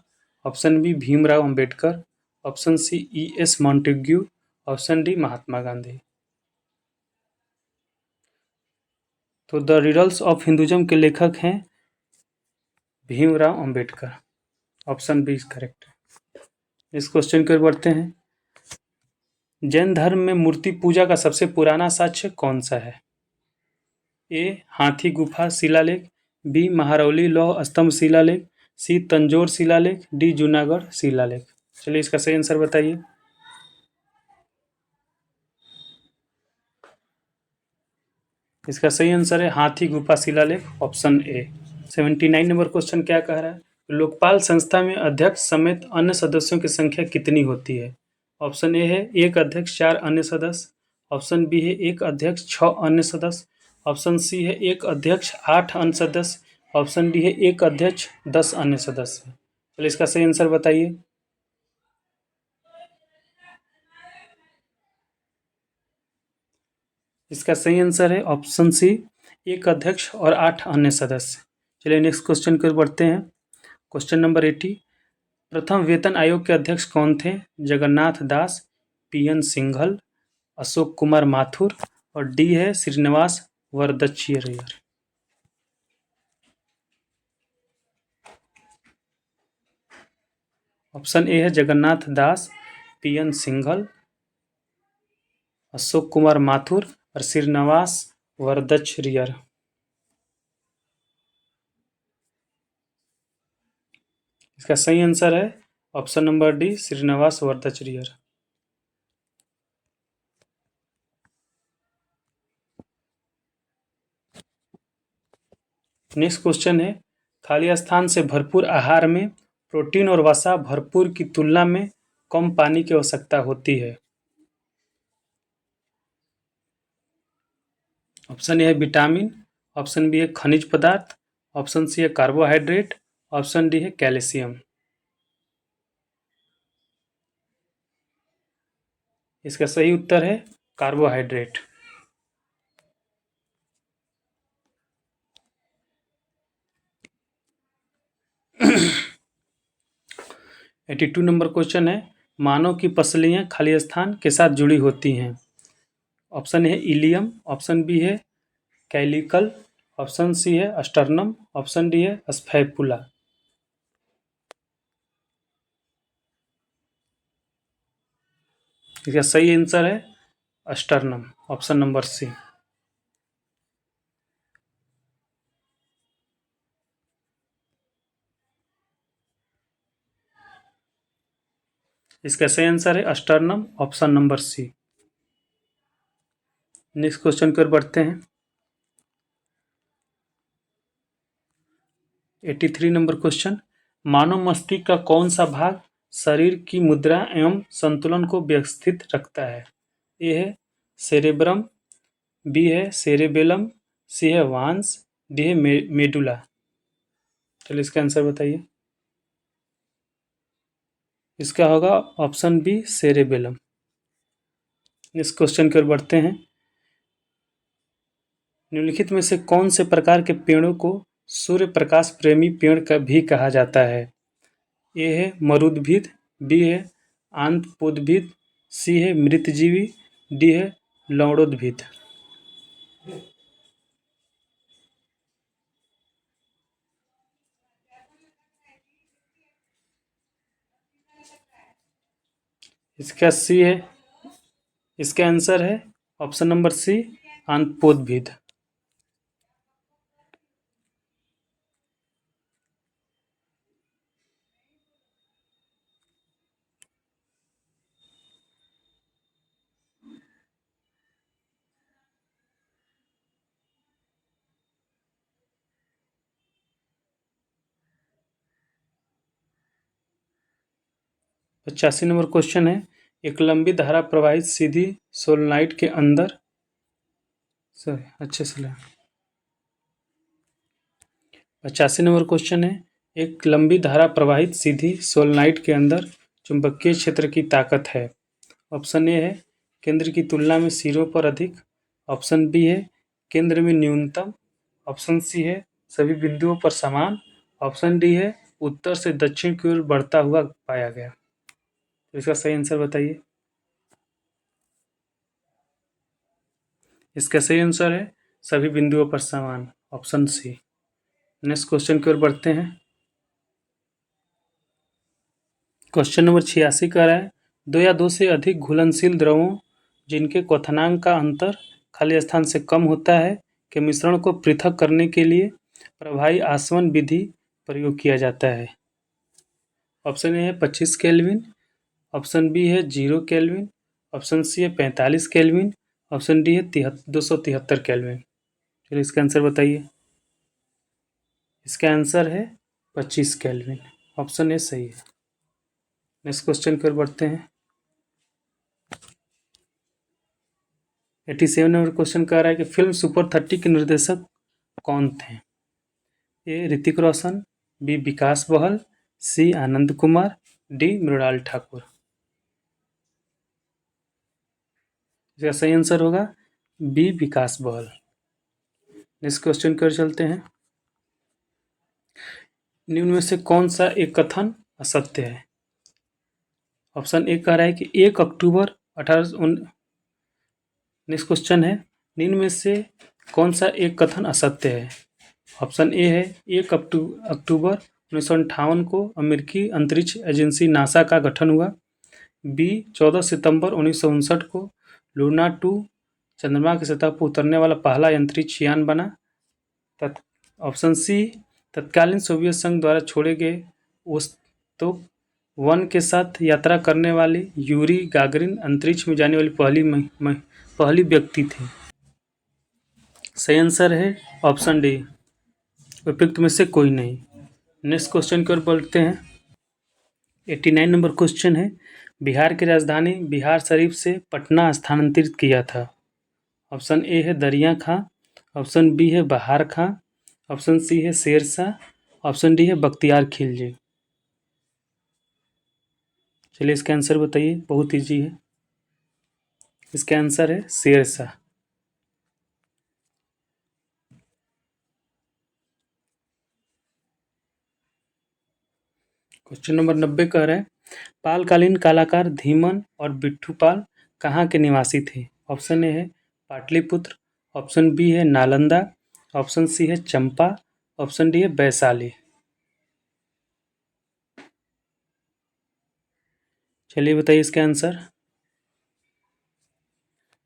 option b Bhimrao Ambedkar, option c E S. Montagu, option d Mahatma Gandhi. तो द रिडल्स ऑफ हिंदुइज्म के लेखक हैं Bhimrao Ambedkar. Option b is correct है। इस क्वेश्चन की ओर बढ़ते हैं। जैन धर्म में मूर्ति पूजा का सबसे पुराना साक्ष्य कौन सा है? ए हाथी गुफा शिलालेख, बी महारौली लौह स्तंभ शिलालेख, सी तंजौर शिलालेख, डी जूनागढ़ शिलालेख। चलिए इसका सही आंसर बताइए। इसका सही आंसर है हाथी गुफा शिलालेख, ऑप्शन ए। 79 नंबर क्वेश्चन क्या कह रहा है? लोकपाल संस्था में अध्यक्ष समेत अन्य सदस्यों की संख्या कितनी होती है? ऑप्शन ए है एक अध्यक्ष 4 अन्य सदस्य, ऑप्शन बी है एक अध्यक्ष 6 अन्य सदस्य, ऑप्शन सी है एक अध्यक्ष 8 अन्य सदस्य, ऑप्शन डी है एक अध्यक्ष 10 अन्य सदस्य। चलिए इसका सही आंसर बताइए। इसका सही आंसर है ऑप्शन सी, एक अध्यक्ष और 8 अन्य सदस्य। चलिए नेक्स्ट क्वेश्चन की ओर बढ़ते हैं। क्वेश्चन नंबर 80, प्रथम वेतन आयोग के अध्यक्ष कौन थे? जगन्नाथ दास, पी.एन. सिंघल, अशोक कुमार माथुर और डी है श्रीनिवास वरदचिरैयर। ऑप्शन ए है जगन्नाथ दास, पी.एन. सिंघल, अशोक कुमार माथुर और श्रीनिवास वरदचिरैयर। इसका सही आंसर है option number d Srinivas Varadachariar. Next question है, खाली स्थान से भरपूर आहार में प्रोटीन और वसा भरपूर की तुलना में कम पानी की आवश्यकता होती है। ऑप्शन ए है विटामिन, ऑप्शन बी है खनिज पदार्थ, ऑप्शन सी है कार्बोहाइड्रेट, ऑप्शन डी है कैल्शियम। इसका सही उत्तर है carbohydrate. Eighty two number question है, मानव की पसलियां खाली स्थान के साथ जुड़ी होती हैं। ऑप्शन है इलियम, ऑप्शन बी है कैलिकल, ऑप्शन सी है अस्टर्नम, ऑप्शन डी है स्फैपुला। इसका सही आंसर है अस्टर्नम, ऑप्शन नंबर सी। इसका सही आंसर है sternum, option number c. Next question की ओर बढ़ते हैं। 83 नंबर क्वेश्चन, मानव मस्तिष्क का कौन सा भाग शरीर की मुद्रा एवं संतुलन को व्यवस्थित रखता है? ए है सेरेब्रम, बी है सेरेबेलम, सी है वांस, डी है मेडुला। चलिए इसका आंसर बताइए। इसका होगा ऑप्शन बी सेरेबेलम। इस क्वेश्चन की ओर बढ़ते हैं। निम्नलिखित में से कौन से प्रकार के पेड़ों को सूर्य प्रकाश प्रेमी पेड़ का भी कहा जाता है? ए है मरुदभिद, बी है आंतपोदभिद, सी है मृतजीवी, डी है लवणोदभिद। इसका सी है, इसका आंसर है ऑप्शन नंबर सी आंतपोदभिद। पचासी नंबर क्वेश्चन है, एक लंबी धारा प्रवाहित सीधी सोलेनॉइड के अंदर अच्छे से लें। 85 नंबर क्वेश्चन है, एक लंबी धारा प्रवाहित सीधी सोलेनॉइड के अंदर चुंबकीय क्षेत्र की ताकत है। ऑप्शन ए है केंद्र की तुलना में सिरों पर अधिक। ऑप्शन बी है केंद्र में न्यूनतम। ऑप्शन सी है सभी बिंदुओं पर समान। ऑप्शन डी है उत्तर से दक्षिण की ओर बढ़ता हुआ पाया गया। तो इसका सही आंसर बताइए। इसका सही आंसर है सभी बिंदुओं पर समान, ऑप्शन सी। नेक्स्ट क्वेश्चन की ओर बढ़ते हैं। क्वेश्चन नंबर 86 कह रहा है 2 या 2 से अधिक घुलनशील द्रवों जिनके क्वथनांक का अंतर खाली स्थान से कम होता है के मिश्रण को पृथक करने के लिए प्रभावी आसवन विधि प्रयोग किया जाता है। ऑप्शन ए है 25 केल्विन। ऑप्शन बी है 0 केल्विन। ऑप्शन सी है 45 केल्विन। ऑप्शन डी है 273 केल्विन। चलिए इसका आंसर बताइए। इसका आंसर है 25 केल्विन। ऑप्शन ए सही है। नेक्स्ट क्वेश्चन की ओर बढ़ते हैं। 87 नंबर क्वेश्चन कह रहा है कि फिल्म सुपर 30 के निर्देशक कौन थे? ए ऋतिक रोशन, बी विकास बहल, सी आनंद कुमार, डी मृणाल ठाकुर। इसका सही आंसर होगा बी विकास बहल। नेक्स्ट क्वेश्चन की ओर चलते हैं। निम्न में से कौन सा एक कथन असत्य है? ऑप्शन ए कह रहा है कि 1 अक्टूबर 18। नेक्स्ट क्वेश्चन है निम्न में से कौन सा एक कथन असत्य है? ऑप्शन ए है 1 अक्टूबर 1958 को अमेरिकी अंतरिक्ष एजेंसी नासा का गठन हुआ। बी 14 सितंबर 1959 को लूना 2 चंद्रमा की सतह पर उतरने वाला पहला अंतरिक्ष यान बना। ऑप्शन सी तत्कालीन सोवियत संघ द्वारा छोड़े गए वोस्तोक 1 के साथ यात्रा करने वाली यूरी गागरिन अंतरिक्ष में जाने वाली पहली व्यक्ति थी। सही आंसर है ऑप्शन डी, उपयुक्त में से कोई नहीं। नेक्स्ट क्वेश्चन की ओर बढ़ते हैं। 89 नंबर क्वेश्चन है बिहार की राजधानी बिहार शरीफ से पटना स्थानांतरित किया था। ऑप्शन ए है दरिया खां। ऑप्शन बी है बहार खां। ऑप्शन सी है शेरशाह। ऑप्शन डी है बख्तियार खिलजी। चलिए इसका आंसर बताइए, बहुत ईजी है। इसका आंसर है शेरशाह। क्वेश्चन नंबर 90 कह रहा है पालकालीन कलाकार धीमन और बिट्ठू पाल कहाँ के निवासी थे? ऑप्शन ए है पाटलिपुत्र। ऑप्शन बी है नालंदा। ऑप्शन सी है चंपा। ऑप्शन डी है वैशाली। चलिए बताइए इसका आंसर।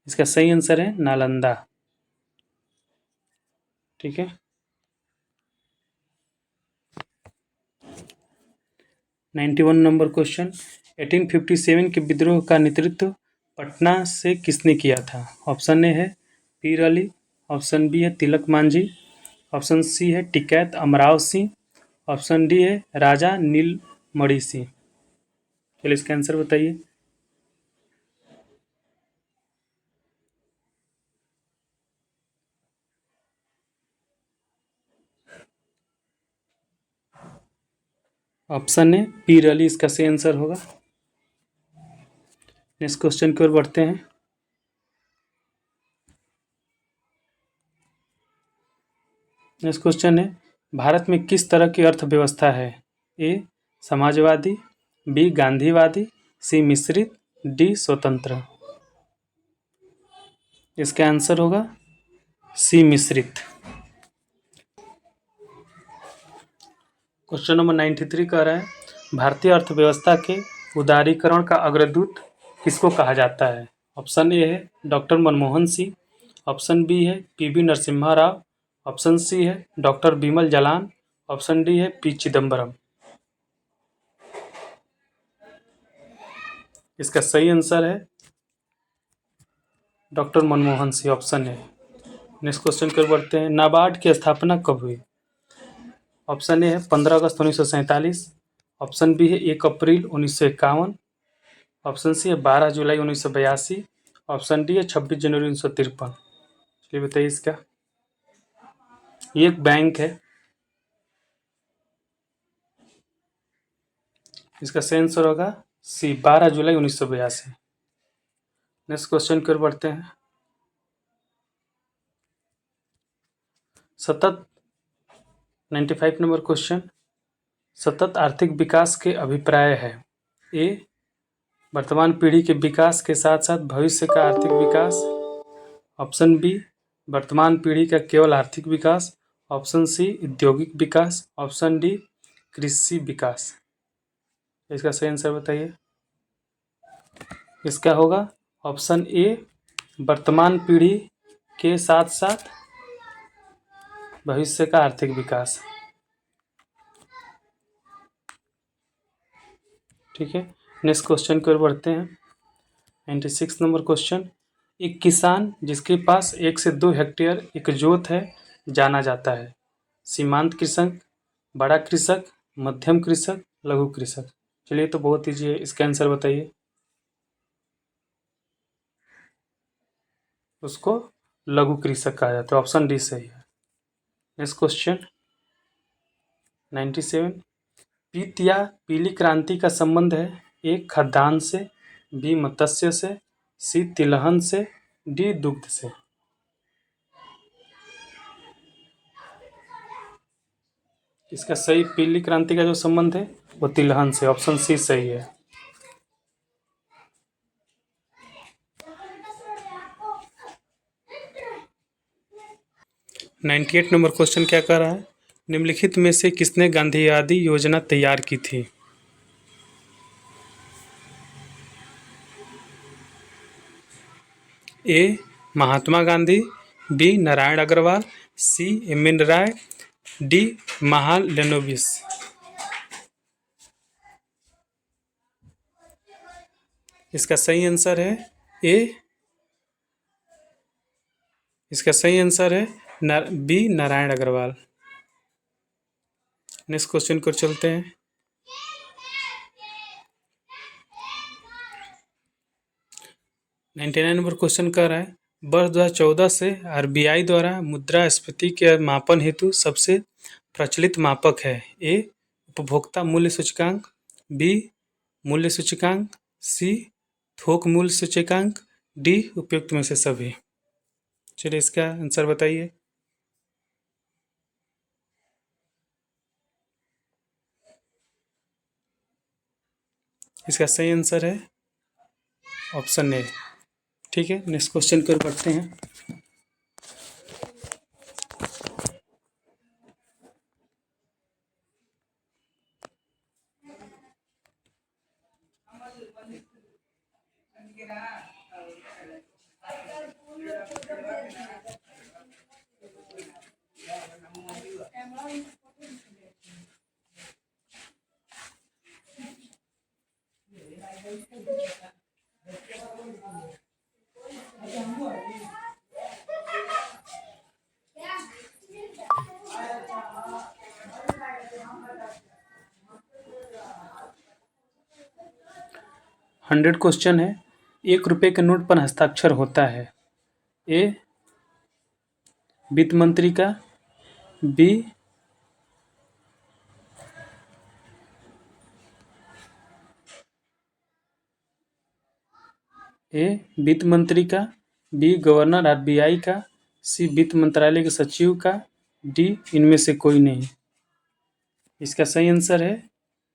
इसका सही आंसर है नालंदा। ठीक है। 91 नंबर क्वेश्चन 1857 के विद्रोह का नेतृत्व पटना से किसने किया था? ऑप्शन ए है पीर अली। ऑप्शन बी है तिलक मांझी। ऑप्शन सी है टिकैत अमराव सिंह। ऑप्शन डी है राजा नीलमणि सिंह। चलिए इसका आंसर बताइए। ऑप्शन है पीर अली इसका सही आंसर होगा। नेक्स्ट क्वेश्चन की ओर बढ़ते हैं। नेक्स्ट क्वेश्चन है भारत में किस तरह की अर्थव्यवस्था है? ए समाजवादी, बी गांधीवादी, सी मिश्रित, डी स्वतंत्र। इसका आंसर होगा सी मिश्रित। क्वेश्चन नंबर 93 कह रहा है भारतीय अर्थव्यवस्था के उदारीकरण का अग्रदूत किसको कहा जाता है? ऑप्शन ए है doctor Manmohan Singh. Option B है पीवी नरसिम्हा राव। ऑप्शन सी है doctor Bimal Jalan. Option D है पी चिदम्बरम। इसका सही आंसर है डॉक्टर मनमोहन सिंह, ऑप्शन है। नेक्स्ट क्वेश्चन की ओर बढ़ते हैं। नाबार्ड की स्थापना कब हुई? ऑप्शन ए है 15 अगस्त 1947। ऑप्शन बी है 1 अप्रैल 1951। ऑप्शन सी है 12 जुलाई 1982। ऑप्शन डी है 26 जनवरी 1953। चलिए बताइए इसका। ये एक बैंक है। इसका सही आंसर होगा सी, 12 जुलाई 1982। नेक्स्ट क्वेश्चन की ओर बढ़ते हैं। सतत 95 नंबर क्वेश्चन, सतत आर्थिक विकास के अभिप्राय है। ए, वर्तमान पीढ़ी के विकास के साथ साथ भविष्य का आर्थिक विकास। ऑप्शन बी, वर्तमान पीढ़ी का केवल आर्थिक विकास। ऑप्शन सी, औद्योगिक विकास। ऑप्शन डी, कृषि विकास। इसका सही आंसर बताइए। इसका होगा ऑप्शन ए, वर्तमान पीढ़ी के साथ साथ भविष्य का आर्थिक विकास। ठीक है, नेक्स्ट क्वेश्चन की ओर बढ़ते हैं। 96 नंबर क्वेश्चन, एक किसान जिसके पास 1 से 2 हेक्टेयर एक जोत है जाना जाता है। सीमांत कृषक, बड़ा कृषक, मध्यम कृषक, लघु कृषक। चलिए, तो बहुत ईजी है, इसका आंसर बताइए। उसको लघु कृषक कहा जाता है। ऑप्शन डी सही है। नेक्स्ट क्वेश्चन 97, पीत या पीली क्रांति का संबंध है। ए, खाद्यान्न से। बी, मत्स्य से। सी, तिलहन से। डी, दुग्ध से। इसका सही, पीली क्रांति का जो संबंध है वो तिलहन से। ऑप्शन सी सही है। नाइन्टी 98 नंबर क्वेश्चन क्या कह रहा है, निम्नलिखित में से किसने गांधीवादी योजना तैयार की थी। A, Mahatma Gandhi. B, Narayan Agarwal. C, M N. Roy. D, Mahalanobis. इसका सही आंसर है ए, इसका सही आंसर है B, Narayan Agarwal. Next question को चलते हैं। 99 नंबर क्वेश्चन कर रहा है, वर्ष 2014 से आरबीआई द्वारा मुद्रास्फीति के मापन हेतु सबसे प्रचलित मापक है। ए, उपभोक्ता मूल्य सूचकांक। बी, मूल्य सूचकांक। सी, थोक मूल्य सूचकांक। डी, उपयुक्त में से सभी। चलिए, इसका आंसर बताइए। इसका सही आंसर है ऑप्शन ए। ठीक है, नेक्स्ट क्वेश्चन की ओर बढ़ते हैं। हंड्रेड क्वेश्चन है, 1 रुपये के नोट पर हस्ताक्षर होता है। ए, वित्त मंत्री का। बी, वित्त मंत्री का। बी, गवर्नर आरबीआई का। सी, वित्त मंत्रालय के सचिव का। डी, इनमें से कोई नहीं। इसका सही आंसर है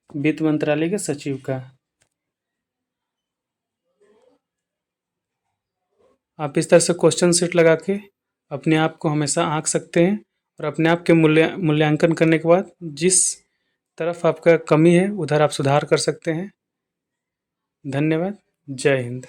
वित्त मंत्रालय के सचिव का। आप इस तरह से क्वेश्चन सेट लगा के अपने आप को हमेशा आंक सकते हैं और अपने आप के मूल्यांकन करने के बाद जिस तरफ आपका कमी है उधर आप सुधार कर सकते हैं। धन्यवाद। जय हिंद।